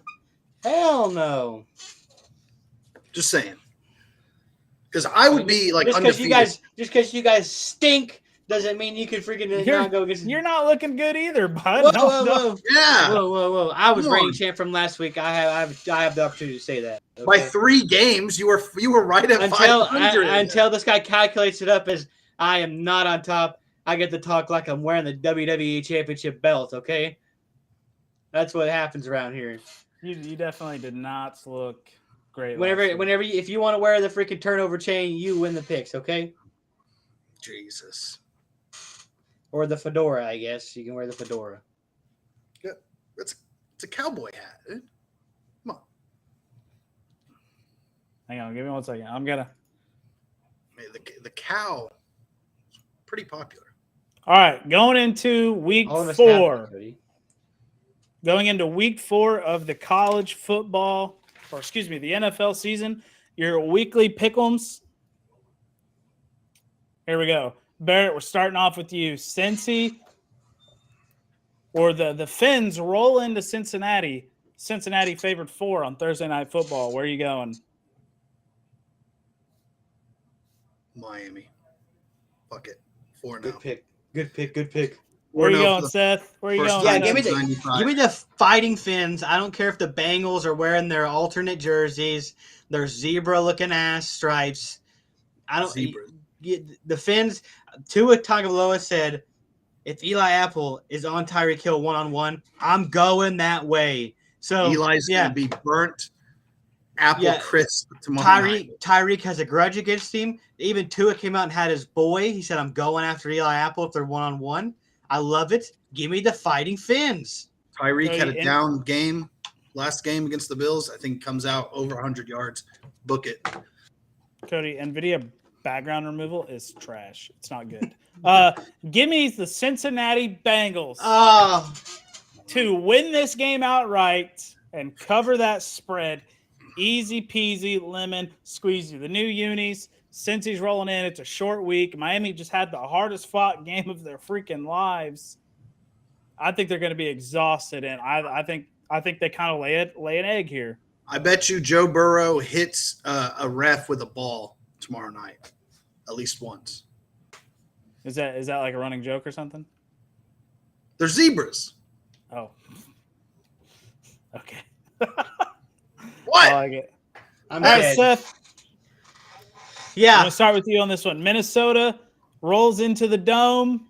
Just saying. Because I would be like just undefeated. because you guys stink doesn't mean you can freaking not go against. You're not looking good either, bud. Whoa. Yeah. Whoa. I was Come reigning on. champ from last week. I have the opportunity to say that. Okay? By 3 games, you were right at 500. Until this guy calculates it up as I am not on top. I get to talk like I'm wearing the WWE Championship belt. Okay, that's what happens around here. You definitely did not look great. If you want to wear the freaking turnover chain, you win the picks. Okay. Jesus. Or the fedora, I guess. You can wear the fedora. Yeah, it's a cowboy hat. Dude. Come on. Hang on, give me 1 second. I'm gonna. The cow is pretty popular. All right, going into week 4. Going into week 4 of the college football, the NFL season. Your weekly pick'ems. Here we go. Barrett, we're starting off with you. Cincy or the Fins roll into Cincinnati. Cincinnati favored 4 on Thursday Night Football. Where are you going? Miami. Fuck it. 4 now. Good pick. Where are you going, Seth? Where are you going? Yeah, give me the Fighting Fins. I don't care if the Bengals are wearing their alternate jerseys, their zebra-looking ass stripes. The Fins. Tua Tagovailoa said, "If Eli Apple is on Tyreek Hill 1-on-1, I'm going that way." So Eli's gonna be burnt apple crisp tomorrow night. Tyreek has a grudge against him. Even Tua came out and had his boy. He said, "I'm going after Eli Apple if they're 1-on-1." I love it. Give me the Fighting Fins. Tyreek had a down game last game against the Bills. I think comes out over 100 yards. Book it. Cody, NVIDIA background removal is trash. It's not good. Give me the Cincinnati Bengals to win this game outright and cover that spread. Easy peasy, lemon squeezy. The new unis. Cincy's rolling in. It's a short week. Miami just had the hardest fought game of their freaking lives. I think they're going to be exhausted, and I think they kind of lay an egg here. I bet you Joe Burrow hits a ref with a ball tomorrow night, at least once. Is that like a running joke or something? They're zebras. Oh, okay. What? I like it. I'm All right, dead. Seth. Yeah. I'm going to start with you on this one. Minnesota rolls into the Dome.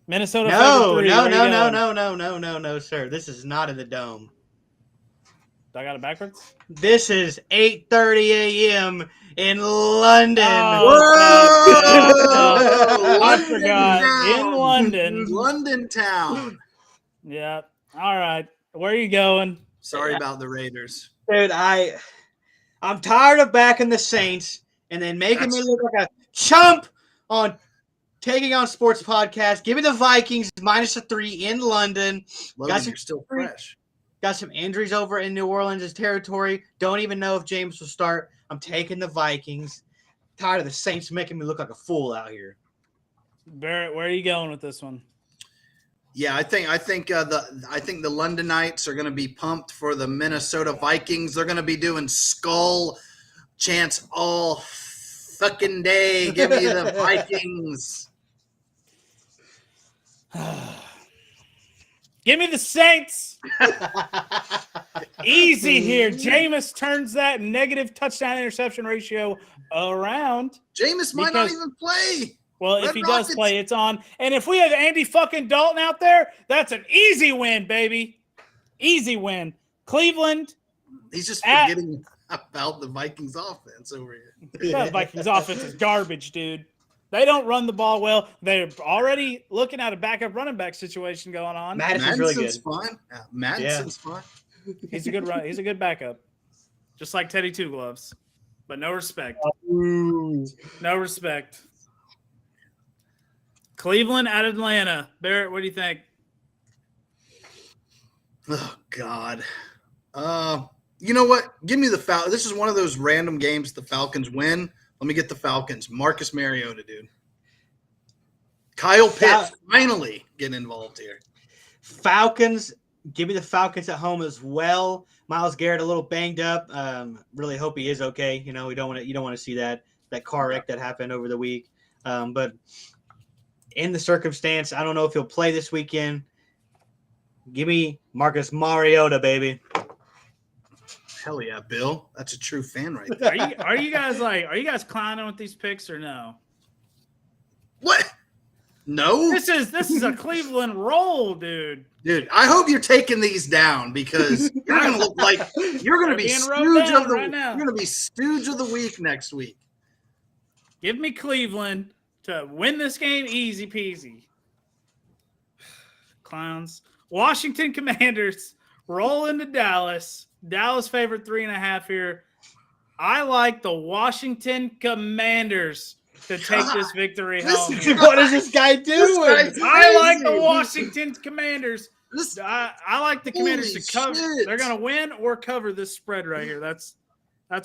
Minnesota. No, sir. This is not in the Dome. I got it backwards? This is 8:30 a.m. in London. Oh, I forgot. In London. London town. Yeah. All right. Where are you going? Sorry about the Raiders. Dude, I'm tired of backing the Saints and then making me look like a chump on taking on sports podcast. Give me the Vikings -3 in London. Logan, you're still fresh. Got some injuries over in New Orleans' territory. Don't even know if James will start. I'm taking the Vikings. Tired of the Saints making me look like a fool out here. Barrett, where are you going with this one? Yeah, I think the Londonites are going to be pumped for the Minnesota Vikings. They're going to be doing skull chants all fucking day. Give me the Vikings. Give me the Saints. Easy here. Jameis turns that negative touchdown interception ratio around. Jameis might not even play. Well, if he does play, it's on. And if we have Andy fucking Dalton out there, that's an easy win, baby. Easy win. Cleveland. He's just forgetting about the Vikings offense over here. The Vikings offense is garbage, dude. They don't run the ball well. They're already looking at a backup running back situation going on. Madison's really good. Fine. Madison's fine. He's a good run. He's a good backup. Just like Teddy Two Gloves. But no respect. Ooh. No respect. Cleveland at Atlanta. Barrett, what do you think? Oh, God. You know what? Give me the Falcons. This is one of those random games the Falcons win. Let me get the Falcons. Marcus Mariota, dude. Kyle Pitts finally getting involved here. Falcons. Give me the Falcons at home as well. Myles Garrett a little banged up. Really hope he is okay. You know, you don't want to see that car wreck that happened over the week. But in the circumstance, I don't know if he'll play this weekend. Give me Marcus Mariota, baby. Hell yeah, Bill. That's a true fan right there. Are you guys clowning with these picks or no? What? No. This is a Cleveland roll, dude. Dude, I hope you're taking these down because you're gonna look like you're gonna be Stooge of the you're gonna be Stooge of the week next week. Give me Cleveland to win this game easy peasy. Clowns. Washington Commanders roll into Dallas. Dallas favored 3.5 here. I like the Washington Commanders to take this victory home. What is this guy doing? I like the Washington Commanders. I like the Commanders to cover. Shit. They're going to win or cover this spread right here. That's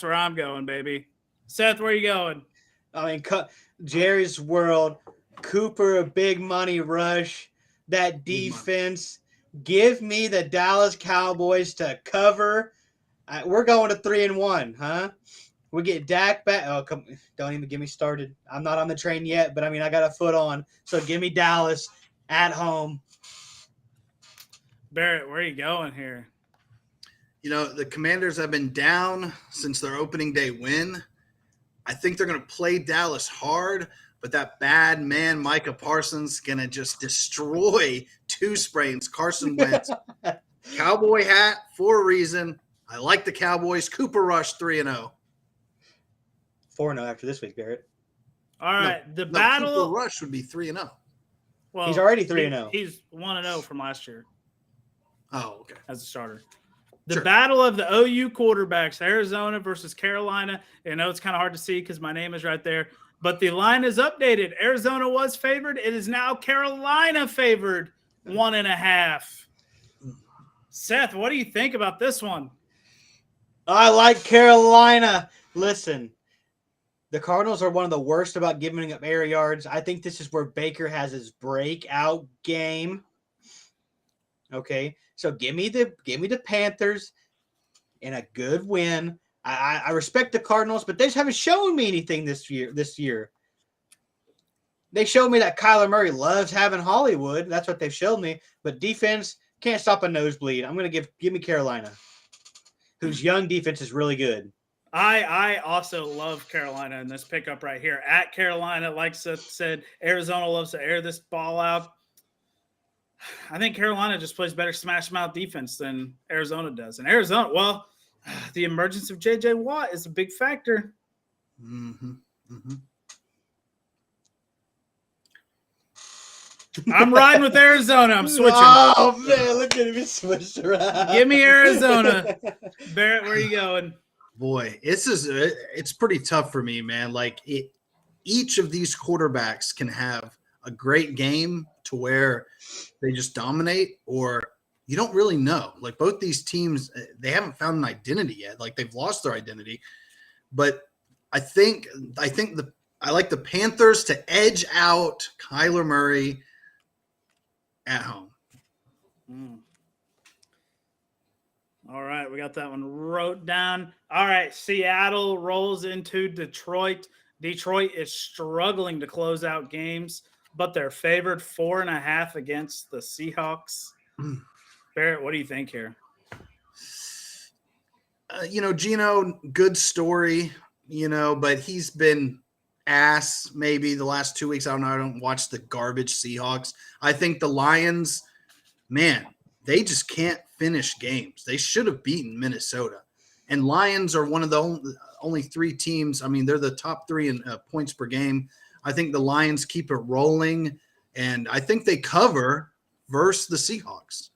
where I'm going, baby. Seth, where are you going? I mean, Jerry's World, Cooper, a big money rush, that defense. Give me the Dallas Cowboys to cover. We're going to 3-1, huh? We get Dak back. Oh, come! Don't even get me started. I'm not on the train yet, but I mean, I got a foot on. So give me Dallas at home. Barrett, where are you going here? You know, the Commanders have been down since their opening day win. I think they're going to play Dallas hard, but that bad man, Micah Parsons, going to just destroy two sprains. Carson Wentz. Cowboy hat for a reason. I like the Cowboys. Cooper Rush 3-0. 4-0 after this week, Barrett. All right. Battle. Cooper Rush would be 3-0. Well, he's already 3-0. He's 1-0 from last year. Oh, okay. As a starter. The battle of the OU quarterbacks, Arizona versus Carolina. I know it's kind of hard to see because my name is right there. But the line is updated. Arizona was favored. It is now Carolina favored 1.5. Seth, what do you think about this one? I like Carolina. Listen, the Cardinals are one of the worst about giving up air yards. I think this is where Baker has his breakout game. Okay, so give me the Panthers in a good win. I respect the Cardinals, but they just haven't shown me anything this year. They showed me that Kyler Murray loves having Hollywood. That's what they've showed me. But defense can't stop a nosebleed. I'm going to give me Carolina, whose young defense is really good. I also love Carolina in this pickup right here. At Carolina, like Seth said, Arizona loves to air this ball out. I think Carolina just plays better smash mouth defense than Arizona does. And Arizona, well, the emergence of J.J. Watt is a big factor. Mm-hmm. Mm-hmm. I'm riding with Arizona. I'm switching. Oh, man, look at me switch around. Give me Arizona. Barrett, where are you going? Boy, it's pretty tough for me, man. Like, each of these quarterbacks can have a great game to where they just dominate, or you don't really know. Like, both these teams, they haven't found an identity yet. Like, they've lost their identity. But I like the Panthers to edge out Kyler Murray at home. All right, we got that one wrote down. All right, Seattle rolls into Detroit. Detroit is struggling to close out games, but they're favored 4.5 against the Seahawks. Barrett, what do you think here? Geno, good story, but he's been ass maybe the last 2 weeks. I don't know. I don't watch the garbage Seahawks. I think the Lions, man, they just can't finish games. They should have beaten Minnesota. And Lions are one of the only 3 teams. I mean, they're the top 3 in points per game. I think the Lions keep it rolling, and I think they cover versus the Seahawks.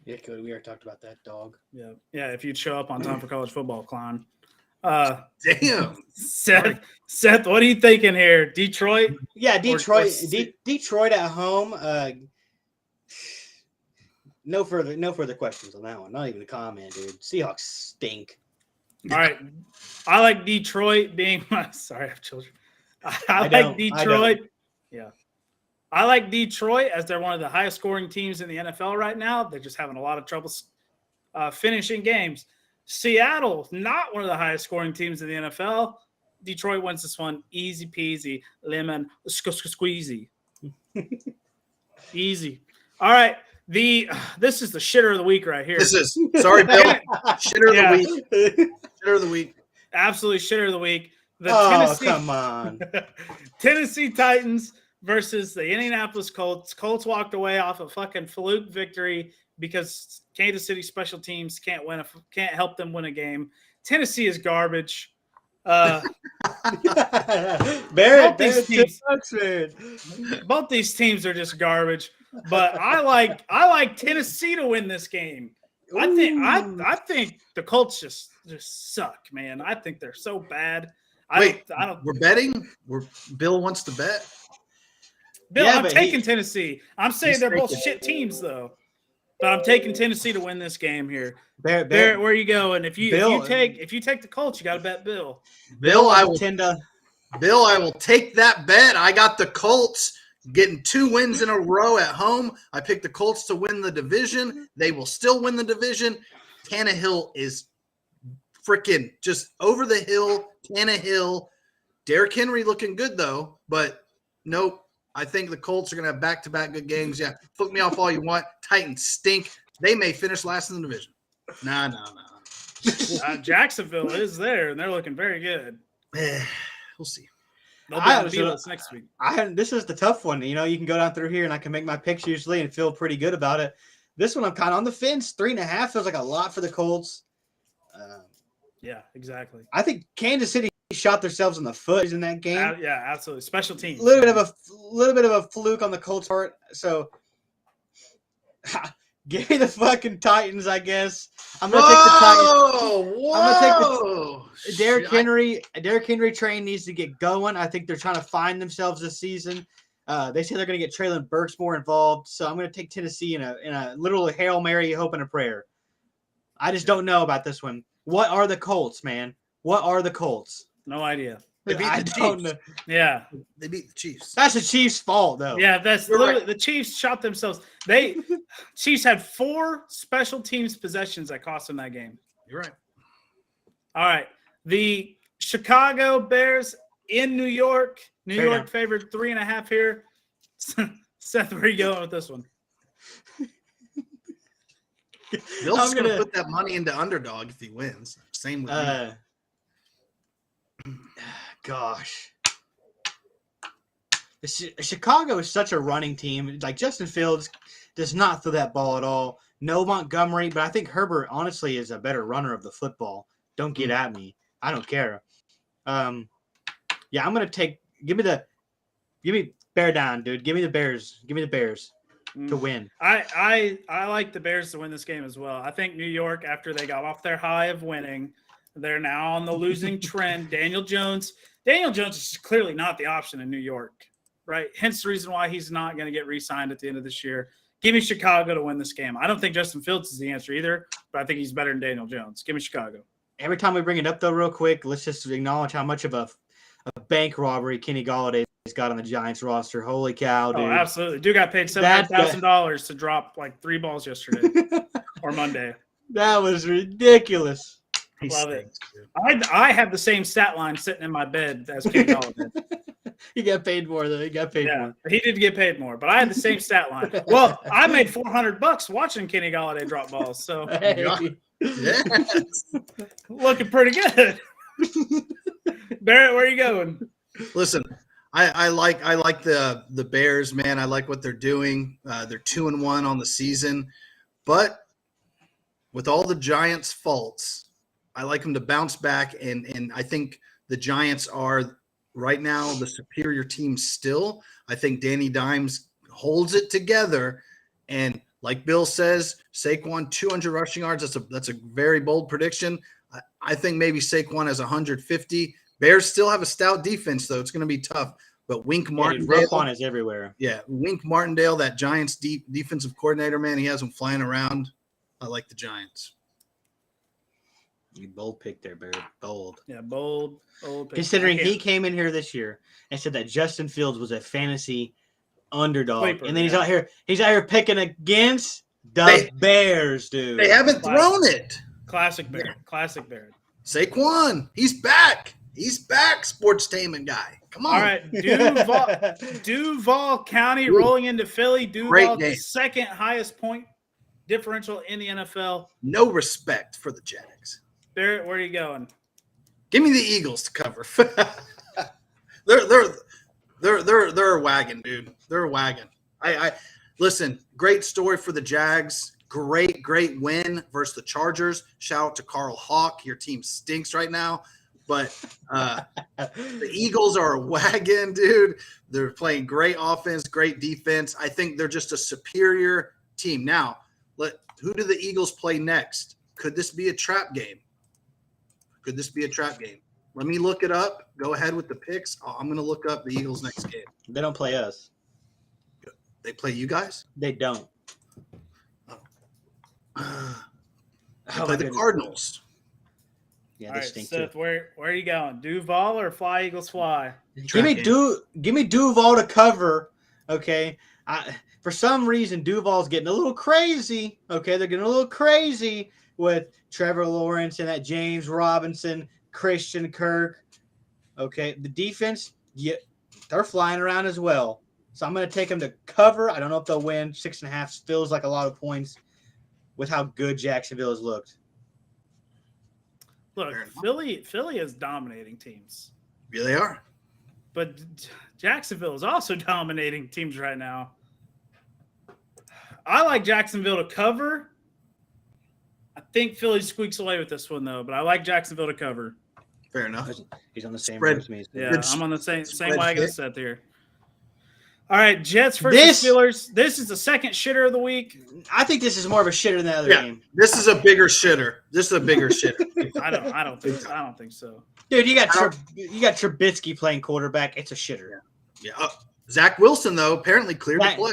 Yeah, good. We already talked about that, dog. Yeah. If you'd show up on time for college football, clown. Damn. Seth, what are you thinking here? Detroit? Yeah, Detroit. Detroit at home. No further questions on that one. Not even a comment, dude. Seahawks stink. All right. I like Detroit being my. Sorry, I have children. I like Detroit. Yeah. I like Detroit as they're one of the highest scoring teams in the NFL right now. They're just having a lot of trouble finishing games. Seattle, not one of the highest scoring teams in the NFL. Detroit wins this one easy peasy, lemon squeezy. Easy. All right. This is the shitter of the week right here. This is sorry, Bill. Shitter of the week. Shitter of the week. Absolutely shitter of the week. Come on. Tennessee Titans versus the Indianapolis Colts. Colts walked away off a fucking fluke victory because Kansas City special teams can't help them win a game. Tennessee is garbage. Both these teams are just garbage. But I like Tennessee to win this game. I think the Colts just suck, man. I think they're so bad. I don't. We're betting. Bill wants to bet. Bill, I'm taking Tennessee. I'm saying they're both shit teams, though. But I'm taking Tennessee to win this game here. Barrett, where are you going? If you take the Colts, you got to bet Bill. Bill, I will take that bet. I got the Colts getting 2 wins in a row at home. I picked the Colts to win the division. They will still win the division. Tannehill is freaking just over the hill. Tannehill. Derrick Henry looking good, though. But nope. I think the Colts are going to have back-to-back good games. Yeah, flip me off all you want. Titans stink. They may finish last in the division. No. Jacksonville is there, and they're looking very good. We'll see. They'll be on the field next week. This is the tough one. You can go down through here, and I can make my picks usually and feel pretty good about it. This one, I'm kind of on the fence. 3.5 feels like a lot for the Colts. Yeah, exactly. I think Kansas City shot themselves in the foot in that game. Yeah, absolutely. Special teams. A little bit of a fluke on the Colts' part. So give me the fucking Titans, I guess. I'm gonna take the Titans. I'm gonna take the Derrick Henry train needs to get going. I think they're trying to find themselves this season. They say they're gonna get Traylon Burks more involved. So I'm gonna take Tennessee in a little Hail Mary, hope and a prayer. I just don't know about this one. What are the Colts, man? What are the Colts? No idea. They beat the Chiefs. Yeah. They beat the Chiefs. That's the Chiefs' fault, though. Yeah, that's literally the Chiefs shot themselves. Chiefs had 4 special teams possessions that cost them that game. You're right. All right. The Chicago Bears in New York. New York favored 3.5 here. Seth, where are you going with this one? Bill's going to put that money into underdog if he wins. Same with me. Gosh. Chicago is such a running team. Like, Justin Fields does not throw that ball at all. No Montgomery, but I think Herbert, honestly, is a better runner of the football. Don't get at me. I don't care. I'm going to give me bear down, dude. Give me the Bears. Give me the Bears to win. I like the Bears to win this game as well. I think New York, after they got off their high of winning, they're now on the losing trend. Daniel Jones is clearly not the option in New York, right? Hence the reason why he's not going to get re-signed at the end of this year. Give me Chicago to win this game. I don't think Justin Fields is the answer either, but I think he's better than Daniel Jones. Give me Chicago. Every time we bring it up, though, real quick, let's just acknowledge how much of a bank robbery Kenny Galladay's got on the Giants roster. Holy cow, dude. Oh, absolutely. Dude got paid $700,000 to drop like 3 balls yesterday or Monday. That was ridiculous. Love it. I have the same stat line sitting in my bed as Kenny Galladay. He got paid more though. He got paid more. He did get paid more, but I had the same stat line. Well, I made $400 watching Kenny Golladay drop balls, so Hey. Yes. looking pretty good. Barrett, where are you going? Listen, I like the Bears, man. I like what they're doing. They're 2-1 on the season, but with all the Giants' faults, I like them to bounce back, and I think the Giants are right now the superior team still. I think Danny Dimes holds it together, and like Bill says, Saquon 200 rushing yards. That's a very bold prediction. I think maybe Saquon has 150. Bears still have a stout defense, though. It's going to be tough. But Wink Martindale, Roquan is everywhere. Yeah, Wink Martindale, that Giants defensive coordinator, man, he has them flying around. I like the Giants. You bold pick there, Barry. Bold. Yeah, bold pick. Considering he came in here this year and said that Justin Fields was a fantasy underdog, Sleeper, and then he's out here picking against Bears, dude. They haven't thrown it. Classic Bear. Classic Bear. Saquon, he's back. He's back, sportstainment guy. Come on. All right, Duval County rolling into Philly. Duval, the second highest point differential in the NFL. No respect for the Jags. Barrett, where are you going? Give me the Eagles to cover. They're a wagon, dude. They're a wagon. I listen. Great story for the Jags. Great win versus the Chargers. Shout out to Carl Hawk. Your team stinks right now, but the Eagles are a wagon, dude. They're playing great offense, great defense. I think they're just a superior team. Now, who do the Eagles play next? Could this be a trap game? Let me look it up. Go ahead with the picks. I'm going to look up the Eagles' next game. They don't play us. They play you guys? They don't. They play the Cardinals. Yeah, All they right, stink Seth, too. where are you going? Duval or Fly Eagles Fly? Give me Duval to cover. Okay. For some reason, Duval's getting a little crazy. Okay, they're getting a little crazy with Trevor Lawrence and that James Robinson, Christian Kirk. Okay, the defense, they're flying around as well. So I'm going to take them to cover. I don't know if they'll win. 6.5 feels like a lot of points with how good Jacksonville has looked. Look, Philly is dominating teams. Yeah, they are. But Jacksonville is also dominating teams right now. I like Jacksonville to cover. I think Philly squeaks away with this one, though, but I like Jacksonville to cover. Fair enough. He's on the same Spread. road as me. Yeah, I'm on the same wagon as Seth here. All right, Jets versus Steelers. This is the second shitter of the week. I think this is more of a shitter than the other game. This is a bigger shitter. I don't think so. Dude, you got Trubisky playing quarterback. It's a shitter. Yeah. Zach Wilson though apparently cleared to play.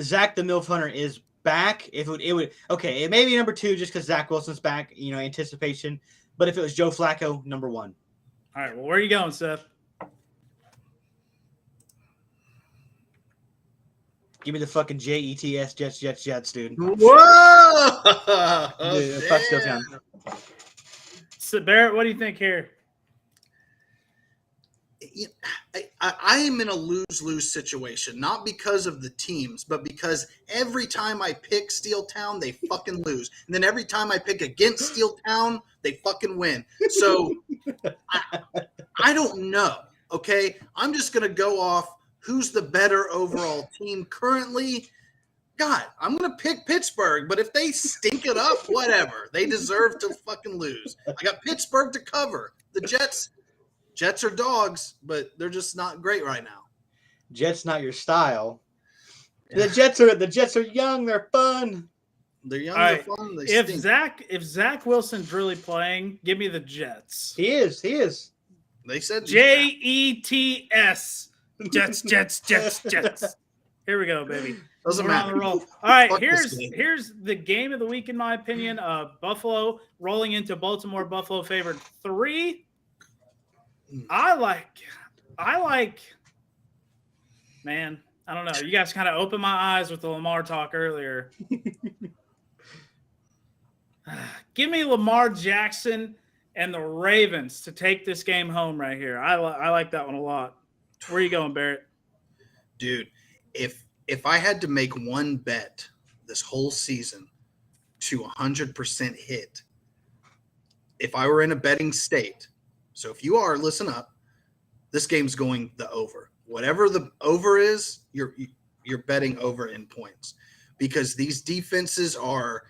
Zach the MILF Hunter is back. It would okay. It may be number 2 just because Zach Wilson's back. Anticipation. But if it was Joe Flacco, number 1. All right. Well, where are you going, Seth? Give me the fucking Jets, Jets, dude. Whoa! Dude, fuck Steeltown. So Barrett, what do you think here? I am in a lose-lose situation, not because of the teams, but because every time I pick Steeltown, they fucking lose. And then every time I pick against Steeltown, they fucking win. So I don't know, okay? I'm just going to go off who's the better overall team currently. God, I'm going to pick Pittsburgh, but if they stink it up, whatever. They deserve to fucking lose. I got Pittsburgh to cover. The Jets are dogs, but they're just not great right now. Jets not your style. Yeah. The Jets are young, they're fun. They're young, right. they're fun. They stink. If Zach Wilson's really playing, give me the Jets. He is. They said Jets. Jets. Here we go, baby. Doesn't matter. On the roll. All right, here's the game of the week, in my opinion. Buffalo rolling into Baltimore. Buffalo favored 3. I like. Man, I don't know. You guys kind of opened my eyes with the Lamar talk earlier. Give me Lamar Jackson and the Ravens to take this game home right here. I like that one a lot. Where are you going, Barrett? Dude, if I had to make one bet this whole season to 100% hit, if I were in a betting state, so if you are, listen up, this game's going the over. Whatever the over is, you're betting over in points because these defenses are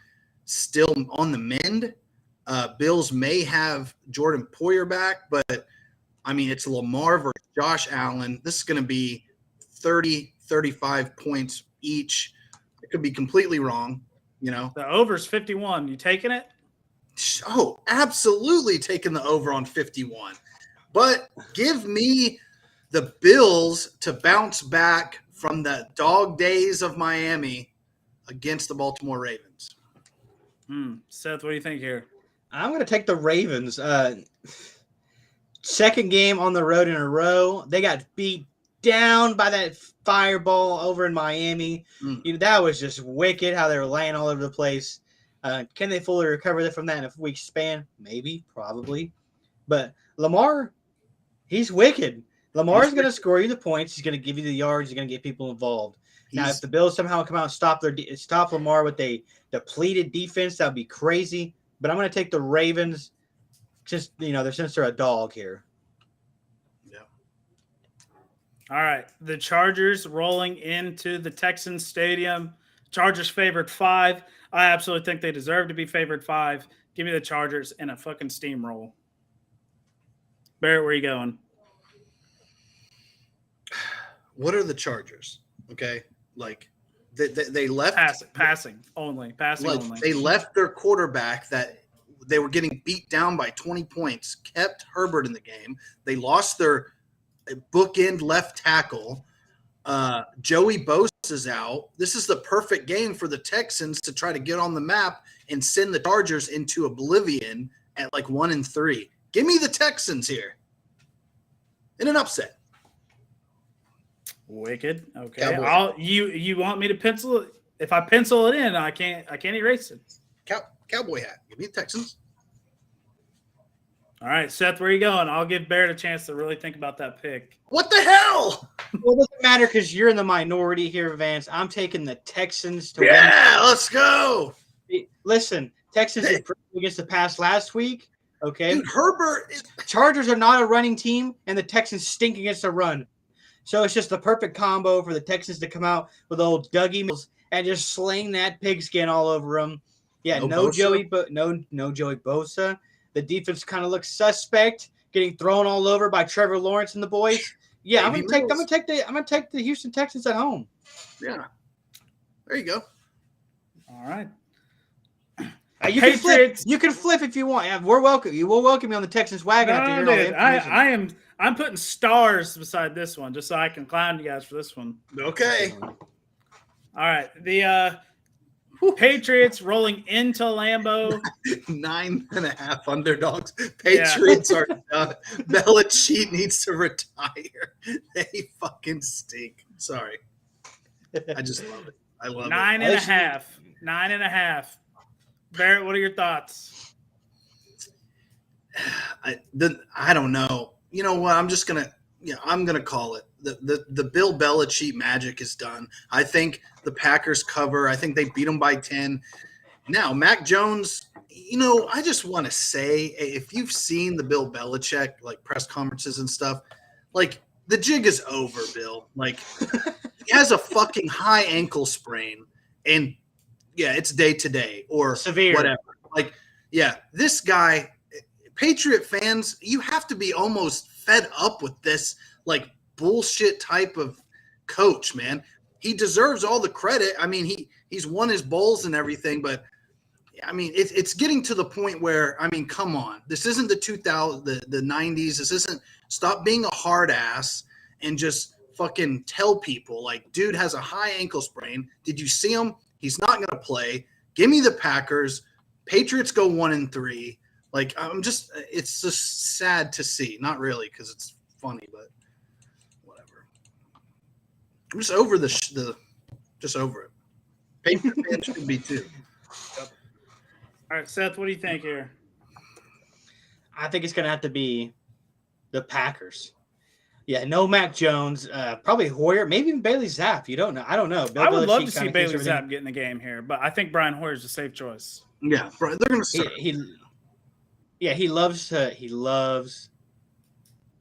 still on the mend. Bills may have Jordan Poyer back, but I mean, it's Lamar versus Josh Allen. This is going to be 30, 35 points each. It could be completely wrong, you know. The over's 51. You taking it? Oh, absolutely taking the over on 51. But give me the Bills to bounce back from the dog days of Miami against the Baltimore Ravens. Seth, what do you think here? I'm going to take the Ravens. Second game on the road in a row. They got beat down by that fireball over in Miami. That was just wicked how they were laying all over the place. Can they fully recover from that in a week span? Maybe, probably. But Lamar, he's wicked. Lamar's going to score you the points. He's going to give you the yards. He's going to get people involved. Now, if the Bills somehow come out and stop Lamar with a depleted defense, that would be crazy. But I'm going to take the Ravens since they're a dog here. Yeah. All right. The Chargers rolling into the Texans stadium. Chargers favored 5. I absolutely think they deserve to be favored 5. Give me the Chargers in a fucking steamroll. Barrett, where are you going? What are the Chargers? Okay. Like they left passing only. They left their quarterback that they were getting beat down by 20 points, kept Herbert in the game. They lost their bookend left tackle. Joey Bosa's out. This is the perfect game for the Texans to try to get on the map and send the Chargers into oblivion at like 1-3. Give me the Texans here in an upset. Wicked. Okay. You want me to pencil it? If I pencil it in, I can't erase it. Cowboy hat. Give me the Texans. All right, Seth, where are you going? I'll give Barrett a chance to really think about that pick. What the hell? Well, it doesn't matter because you're in the minority here, Vance. I'm taking the Texans to win. Yeah, let's go. Listen, Texans improved against the pass last week. Okay. Dude, Herbert Chargers are not a running team, and the Texans stink against the run. So it's just the perfect combo for the Texans to come out with old Dougie Mills and just sling that pigskin all over them. Yeah, no Joey Bosa. The defense kind of looks suspect, getting thrown all over by Trevor Lawrence and the boys. Yeah, I'm gonna take the Houston Texans at home. Yeah, there you go. All right. You can flip if you want. Yeah, we're welcome. You will welcome me on the Texans wagon after hearing all the information. I'm putting stars beside this one just so I can clown you guys for this one. Okay. All right. The Patriots rolling into Lambeau. 9.5 underdogs. Patriots are done. Belichick needs to retire. They fucking stink. Sorry. I just love it. I love 9.5. 9.5. Barrett, what are your thoughts? I don't know. You know what? I'm gonna call it. The Bill Belichick magic is done. I think the Packers cover. I think they beat them by 10. Now, Mac Jones, I just want to say, if you've seen the Bill Belichick like press conferences and stuff, like the jig is over, Bill. Like he has a fucking high ankle sprain, and yeah, it's day to day or severe, whatever. Like, yeah, this guy. Patriot fans, you have to be almost fed up with this like bullshit type of coach, man. He deserves all the credit. I mean, he's won his bowls and everything, but I mean, it's getting to the point where, I mean, come on. This isn't the 90s. This isn't stop being a hard ass and just fucking tell people like, dude has a high ankle sprain. Did you see him? He's not going to play. Give me the Packers. Patriots go 1-3. Like, it's just sad to see. Not really, because it's funny, but whatever. I'm just over just over it. Patriot fans should be too. All right, Seth, what do you think here? I think it's going to have to be the Packers. Yeah, no Mac Jones. Probably Hoyer. Maybe even Bailey Zapp. You don't know. I don't know. Bill I would love Belichick to see kinda keeps Bailey everything- Zapp get in the game here, but I think Brian Hoyer is a safe choice. Yeah, they're going to start. He loves to. He loves.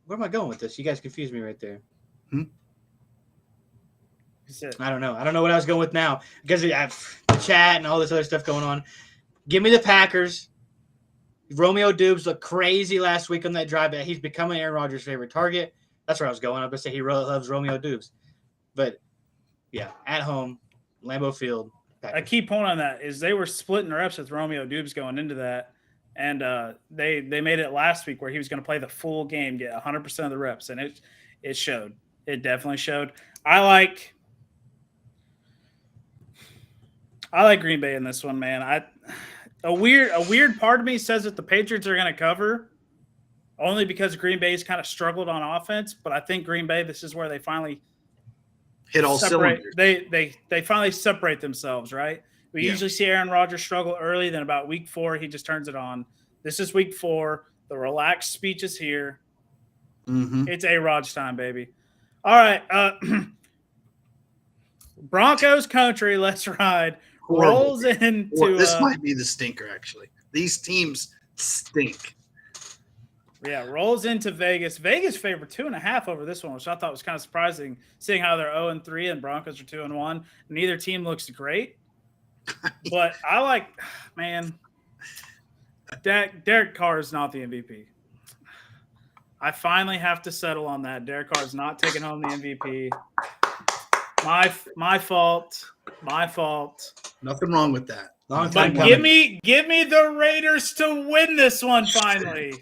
Where am I going with this? You guys confused me right there. I don't know. I don't know what I was going with now because I have chat and all this other stuff going on. Give me the Packers. Romeo Dubes looked crazy last week on that drive, but he's becoming Aaron Rodgers' favorite target. That's where I was going. I was going to say he loves Romeo Dubes. But, yeah, at home, Lambeau Field. Packers. A key point on that is they were splitting reps with Romeo Dubes going into that, and they made it last week where he was going to play the full game, get 100% of the reps, and it showed. It definitely showed. I like Green Bay in this one, man. A weird part of me says that the Patriots are going to cover, only because Green Bay's kind of struggled on offense. But I think Green Bay, this is where they finally hit all separate. cylinders. They finally separate themselves, right? We usually see Aaron Rodgers struggle early, then about week 4 he just turns it on. This is week 4. The relaxed speech is here. Mm-hmm. It's A-Rod's time, baby. All right, Broncos country, let's ride. Rolls into this might be the stinker, actually. These teams stink. Yeah, rolls into Vegas. Vegas favored 2.5 over this one, which I thought was kind of surprising, seeing how they're 0-3 and Broncos are 2-1. Neither team looks great, but I like, man, Derek Carr is not the MVP. I finally have to settle on that. Derek Carr is not taking home the MVP. My fault. My fault. Nothing wrong with that. But give me the Raiders to win this one finally.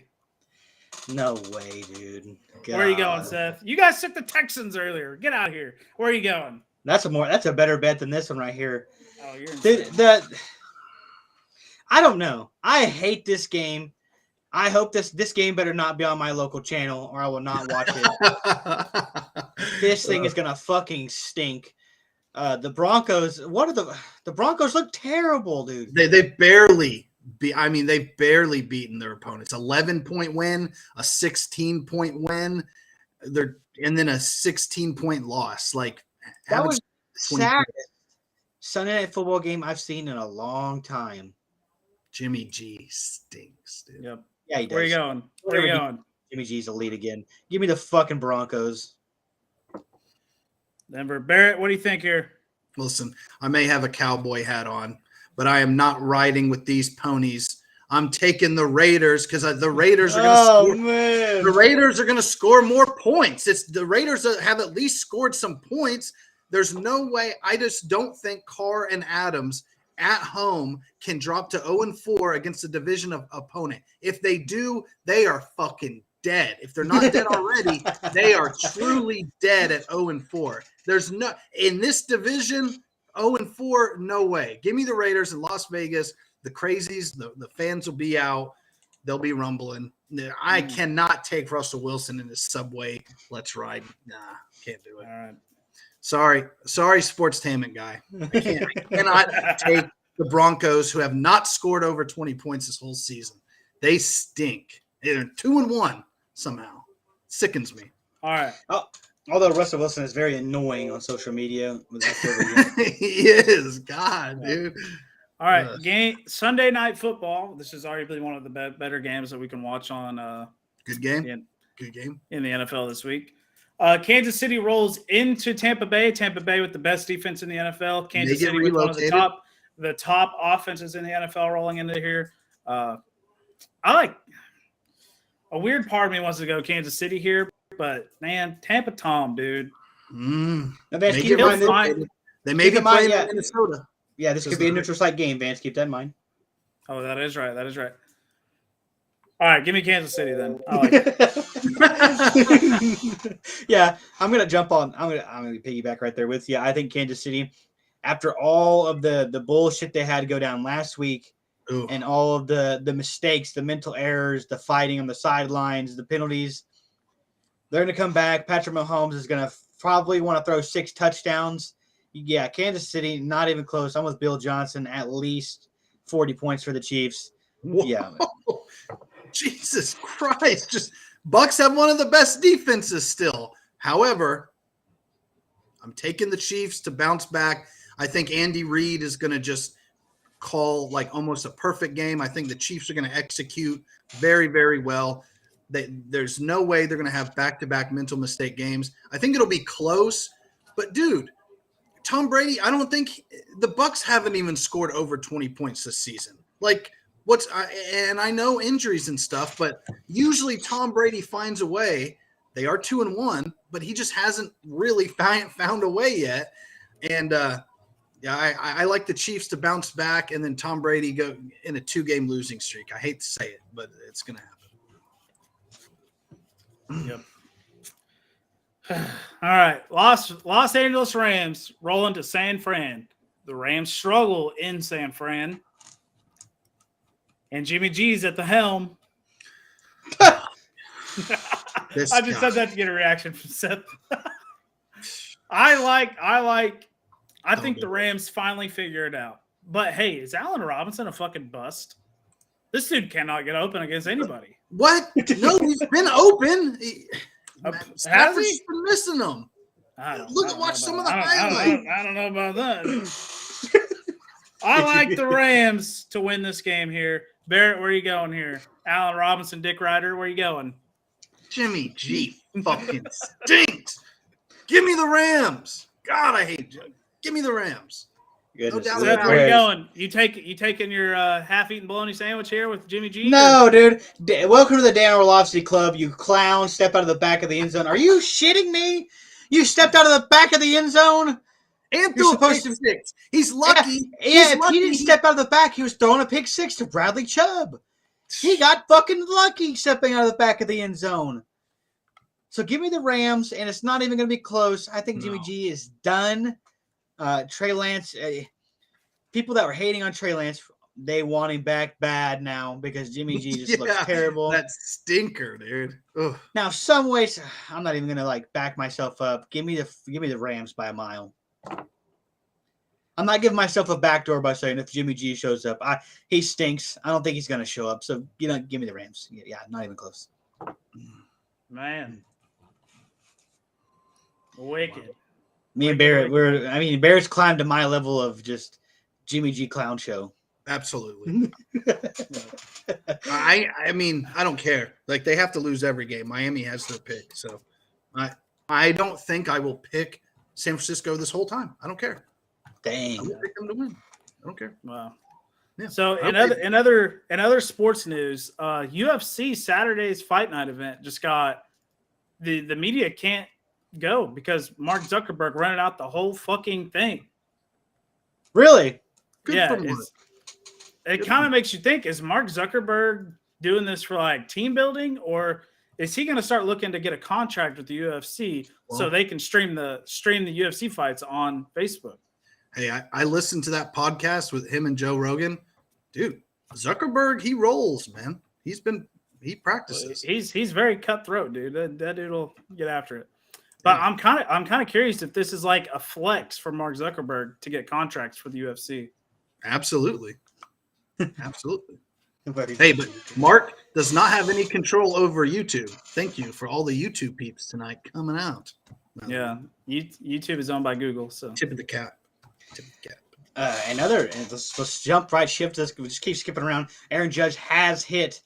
No way, dude. God. Where are you going, Seth? You guys took the Texans earlier. Get out of here. Where are you going? That's a better bet than this one right here. Oh, you're insane. I don't know. I hate this game. I hope this game better not be on my local channel or I will not watch it. This thing is gonna fucking stink. The Broncos. The Broncos look terrible, dude. They barely they've barely beaten their opponents. 11-point win, a 16-point win, and then a 16-point loss. Like that was sad. Sunday Night Football game I've seen in a long time. Jimmy G stinks, dude. Yep. Yeah, he does. Where are you going? Where are you going? Jimmy G's elite again. Give me the fucking Broncos. Denver. Barrett, what do you think here? Listen, I may have a cowboy hat on, but I am not riding with these ponies. I'm taking the Raiders because the Raiders are going to score. Man. The Raiders are going to score more points. It's the Raiders that have at least scored some points. There's no way. I just don't think Carr and Adams at home can drop to 0-4 against a division opponent. If they do, they are fucking dead. If they're not dead already, they are truly dead at 0-4. There's no in this division 0-4, no way. Give me the Raiders in Las Vegas. The crazies, the fans will be out. They'll be rumbling. I cannot take Russell Wilson in the subway. Let's ride. Nah, can't do it. All right. Sorry, Sportstainment guy. I cannot take the Broncos, who have not scored over 20 points this whole season. They stink. They're 2-1 somehow. Sickens me. All right. Although Russell Wilson is very annoying on social media. He is. God, dude. All right. Sunday Night Football. This is arguably one of the better games that we can watch on. Good game. Good game in the NFL this week. Kansas City rolls into Tampa Bay. Tampa Bay with the best defense in the NFL. Kansas City with one of the top offenses in the NFL rolling into here. I like a weird part of me wants to go Kansas City here, but man, Tampa Tom, dude. They may be playing in Minnesota. Yeah, this could be a neutral site game, Vance. Keep that in mind. Oh, that is right. That is right. All right, give me Kansas City then. I like it. Yeah, I'm gonna jump on. I'm gonna piggyback right there with you. I think Kansas City, after all of the bullshit they had to go down last week, and all of the mistakes, the mental errors, the fighting on the sidelines, the penalties, they're gonna come back. Patrick Mahomes is gonna probably want to throw 6 touchdowns. Yeah, Kansas City, not even close. I'm with Bill Johnson, at least 40 points for the Chiefs. Whoa. Yeah. Jesus Christ. Just Bucks have one of the best defenses still. However, I'm taking the Chiefs to bounce back. I think Andy Reid is going to just call like almost a perfect game. I think the Chiefs are going to execute very, very well. There's no way they're going to have back-to-back mental mistake games. I think it'll be close. But, dude, Tom Brady, I don't think the Bucks haven't even scored over 20 points this season. Like, and I know injuries and stuff, but usually Tom Brady finds a way. They are 2-1, but he just hasn't really found a way yet. And I like the Chiefs to bounce back, and then Tom Brady go in a 2-game losing streak. I hate to say it, but it's going to happen. Yep. All right, Los Angeles Rams rolling to San Fran. The Rams struggle in San Fran, and Jimmy G's at the helm. I just said that to get a reaction from Seth. I think the Rams finally figure it out. But hey, is Allen Robinson a fucking bust? This dude cannot get open against anybody. What? No, he's been open. Stafford's he? been missing them. Watch some of the highlights. I don't know about that. I like the Rams to win this game here. Barrett, where are you going here? Allen Robinson, Dick Ryder, where are you going? Jimmy G fucking stinks. Give me the Rams. God, I hate Jimmy. Give me the Rams. Goodness. No doubt Seth, about where it. you going? You taking your half-eaten bologna sandwich here with Jimmy G? No, dude. Welcome to the Dan Orlovsky Club, you clown. Step out of the back of the end zone. Are you shitting me? You stepped out of the back of the end zone? And You're threw a supposed pick to- six. He's lucky. Yeah, He's if lucky. he didn't step out of the back, he was throwing a pick six to Bradley Chubb. He got fucking lucky stepping out of the back of the end zone. So give me the Rams, and it's not even going to be close. I think Jimmy G is done. Trey Lance, people that were hating on Trey Lance, they want him back bad now because Jimmy G just looks terrible. That stinker, dude. Ugh. Now, some ways, I'm not even going to back myself up. Give me the Rams by a mile. I'm not giving myself a backdoor by saying if Jimmy G shows up, he stinks. I don't think he's going to show up. So, give me the Rams. Yeah, not even close. Man. Wicked. Me and Barrett, Barrett's climbed to my level of just Jimmy G clown show. Absolutely. I mean, I don't care. Like, they have to lose every game. Miami has their pick. So I don't think I will pick San Francisco this whole time. I don't care. Dang. I will pick them to win. I don't care. Wow. Yeah. So in other sports news, UFC Saturday's Fight Night event just got the media can't go because Mark Zuckerberg rented out the whole fucking thing. Really? Good for Mark. It kind of makes you think, is Mark Zuckerberg doing this for team building, or is he going to start looking to get a contract with the UFC so they can stream the UFC fights on Facebook? Hey, I listened to that podcast with him and Joe Rogan. Dude, Zuckerberg, he rolls, man. He practices. He's very cutthroat, dude. That dude will get after it. But I'm kind of curious if this is like a flex for Mark Zuckerberg to get contracts for the UFC. Absolutely. Absolutely. Hey, but Mark does not have any control over YouTube. Thank you for all the YouTube peeps tonight coming out. Yeah, YouTube is owned by Google, so Tip of the cap. Let's jump right shift. We'll just keep skipping around. Aaron Judge has hit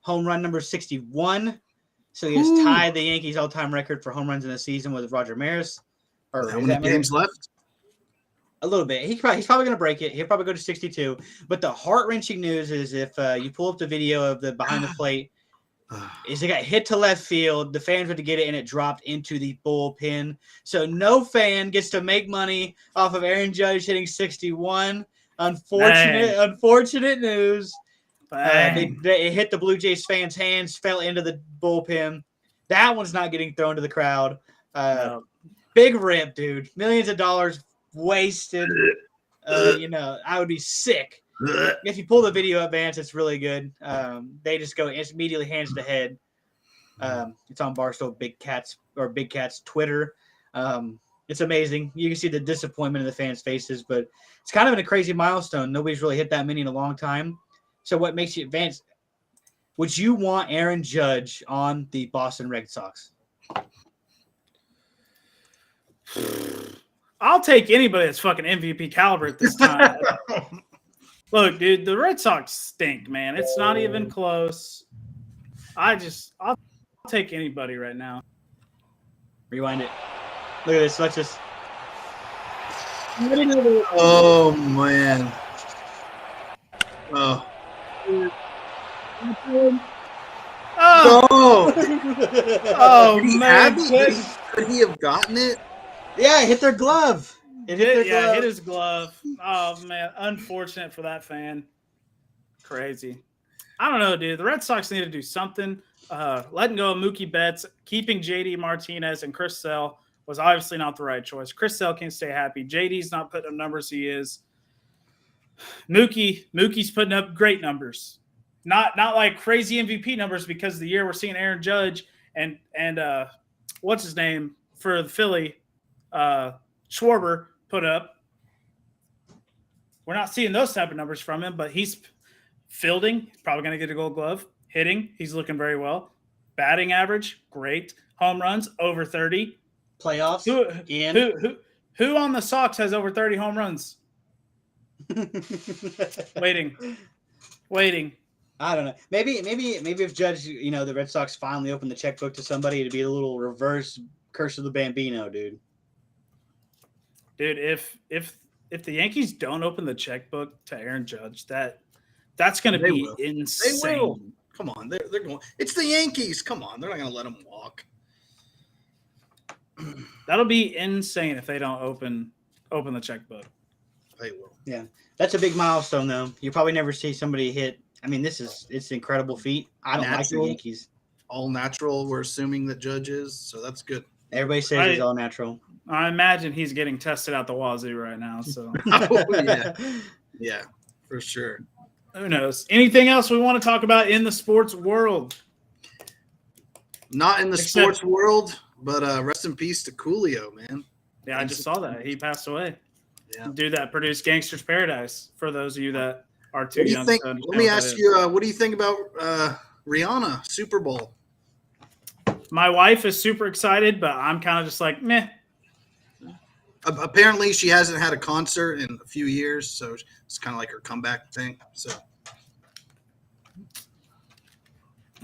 home run number 61, so he has tied the Yankees all-time record for home runs in a season with Roger Maris. How many games left? A little bit. He's probably going to break it. He'll probably go to 62. But the heart-wrenching news is if you pull up the video of the behind the plate, is it got hit to left field. The fans went to get it, and it dropped into the bullpen. So no fan gets to make money off of Aaron Judge hitting 61. Unfortunate news. It hit the Blue Jays fans' hands, fell into the bullpen. That one's not getting thrown to the crowd. No. Big rip, dude. Millions of dollars wasted. I would be sick. If you pull the video up, Vance, it's really good. They just go immediately hands to head. It's on Barstool Big Cat's Twitter. It's amazing. You can see the disappointment in the fans' faces, but it's kind of a crazy milestone. Nobody's really hit that many in a long time. So what makes you advance? Would you want Aaron Judge on the Boston Red Sox? I'll take anybody that's fucking MVP caliber at this time. Look, dude, the Red Sox stink, man. It's not even close. I'll take anybody right now. Rewind it. Look at this. Let's just. Oh man. Oh. Oh, No. oh Did he man. have it? Could he have gotten it? Yeah, it hit their glove. It hit their glove. Hit his glove. Oh man, unfortunate for that fan. Crazy. I don't know, dude. The Red Sox need to do something. Letting go of Mookie Betts, keeping JD Martinez and Chris Sale was obviously not the right choice. Chris Sale can't stay happy. JD's not putting up numbers he is. Mookie's putting up great numbers. Not like crazy MVP numbers because of the year we're seeing Aaron Judge and what's his name for the Philly, Schwarber put up. We're not seeing those type of numbers from him, but he's fielding, probably going to get a Gold Glove. Hitting, he's looking very well. Batting average, great. Home runs, over 30. Playoffs. Who on the Sox has over 30 home runs? Waiting. I don't know. Maybe if Judge, the Red Sox finally opened the checkbook to somebody, it'd be a little reverse curse of the Bambino, dude. Dude, if the Yankees don't open the checkbook to Aaron Judge, that's going to be insane. They will. Come on, they're going. It's the Yankees. Come on, they're not going to let him walk. That'll be insane if they don't open the checkbook. They will. Yeah, that's a big milestone, though. You probably never see somebody hit. I mean, it's an incredible feat. I don't like the Yankees. All natural. We're assuming that Judge is, so that's good. Everybody says he's all natural. I imagine he's getting tested out the wazoo right now. So yeah, for sure. Who knows? Anything else we want to talk about in the sports world? Not in the sports world, but rest in peace to Coolio, man. Yeah, I just saw that. He passed away. Yeah. Dude that produced Gangster's Paradise, for those of you that are too young. Let me ask you, what do you think about Rihanna, Super Bowl? My wife is super excited, but I'm kind of just like, meh. Apparently, she hasn't had a concert in a few years, so it's kind of like her comeback thing. So,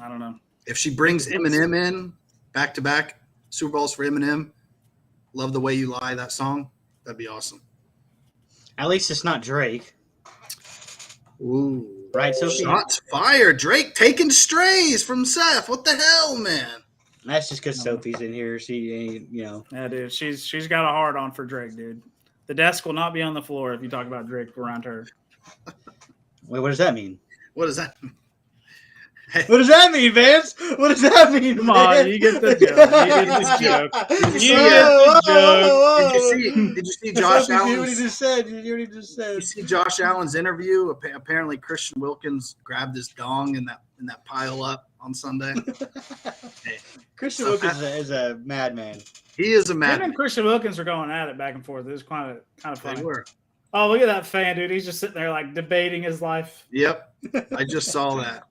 I don't know. If she brings Eminem in back-to-back Super Bowls for Eminem, Love the Way You Lie, that song, that'd be awesome. At least it's not Drake. Ooh. Right, Sophie? Shots fired. Drake taking strays from Seth. What the hell, man? That's just because Sophie's in here. She, Yeah, dude. She's got a hard on for Drake, dude. The desk will not be on the floor if you talk about Drake around her. Wait, what does that mean? What does that mean? What does that mean, Vance? What does that mean? Come on, you get the joke. You get the joke. Did you see Josh Allen? What he just said. You hear what he just said. You see Josh Allen's interview? Apparently, Christian Wilkins grabbed his dong in that pile up on Sunday. Hey. Christian Wilkins is a madman. He is a Him madman. and Christian Wilkins are going at it back and forth. It was kind of funny. They were. Oh, look at that fan, dude. He's just sitting there like debating his life. Yep. I just saw that.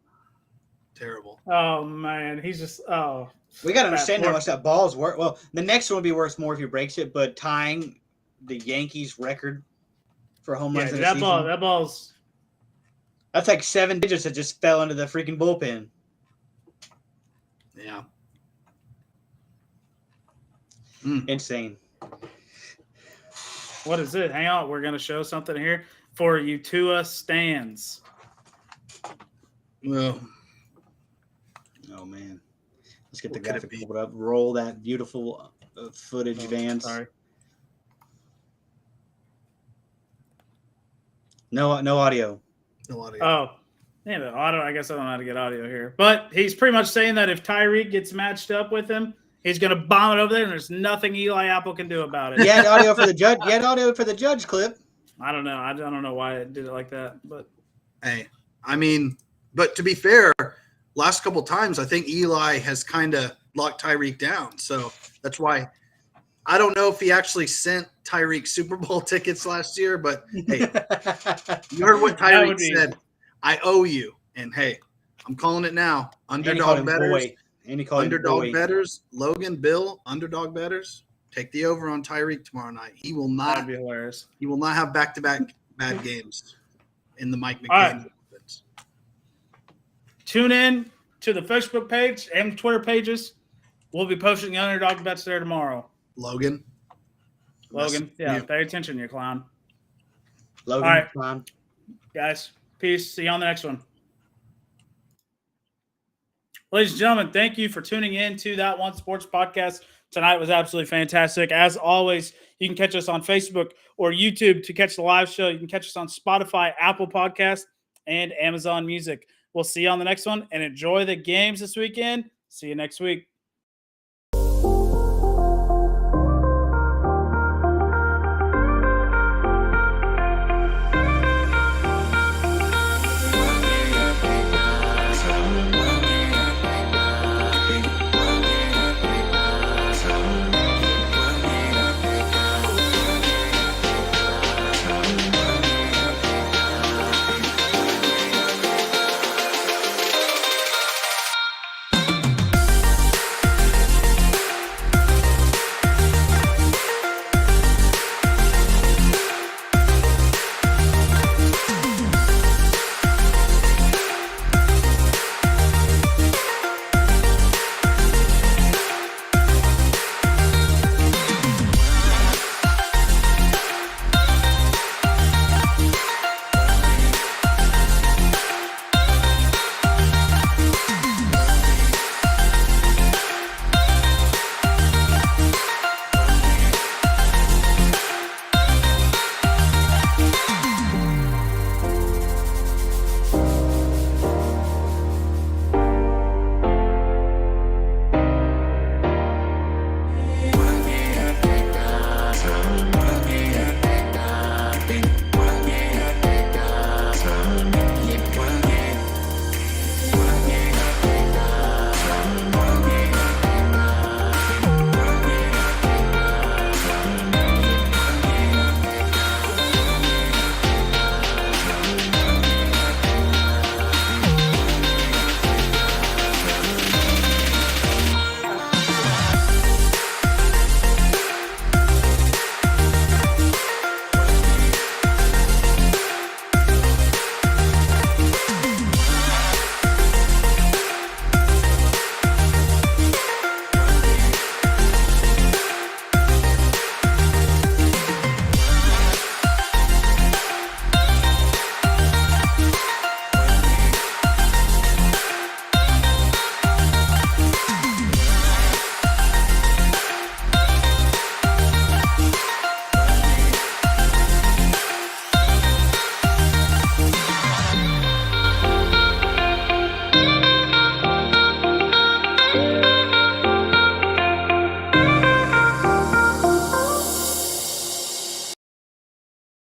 Terrible. Oh man, he's just We got to understand how much that ball's worth. Well, the next one would be worth more if he breaks it, but tying the Yankees record for home runs in a season, that ball's that's like 7 digits that just fell into the freaking bullpen. Yeah. Insane. What is it? Hang on, we're gonna show something here for you Tua stands. Well. Oh man, let's get the graphic pulled up. Roll that beautiful footage, Vance. Sorry. No audio. No audio. Oh, yeah, the audio. I guess I don't know how to get audio here, but he's pretty much saying that if Tyreek gets matched up with him, he's gonna bomb it over there, and there's nothing Eli Apple can do about it. You had audio for the judge. You had audio for the judge clip. I don't know. I don't know why it did it like that, but Hey, I mean, but to be fair, last couple times, I think Eli has kind of locked Tyreek down. So that's why I don't know if he actually sent Tyreek Super Bowl tickets last year, but hey, you heard what Tyreek said. I owe you. And hey, I'm calling it now. And he called Underdog him betters. boy. And he called him Underdog boy. betters. Logan, Bill, underdog betters. Take the over on Tyreek tomorrow night. He will not. That'd be hilarious. He will not have back-to-back bad games in the Mike All right. McDaniel offense. Tune in to the Facebook page and Twitter pages. We'll be posting the underdog bets there tomorrow. Logan, Yeah, you. pay attention, you clown. Logan, All right. Clown. Guys, peace. See you on the next one. Ladies and gentlemen, thank you for tuning in to That One Sports Podcast. Tonight was absolutely fantastic. As always, you can catch us on Facebook or YouTube to catch the live show. You can catch us on Spotify, Apple Podcasts, and Amazon Music. We'll see you on the next one, and enjoy the games this weekend. See you next week.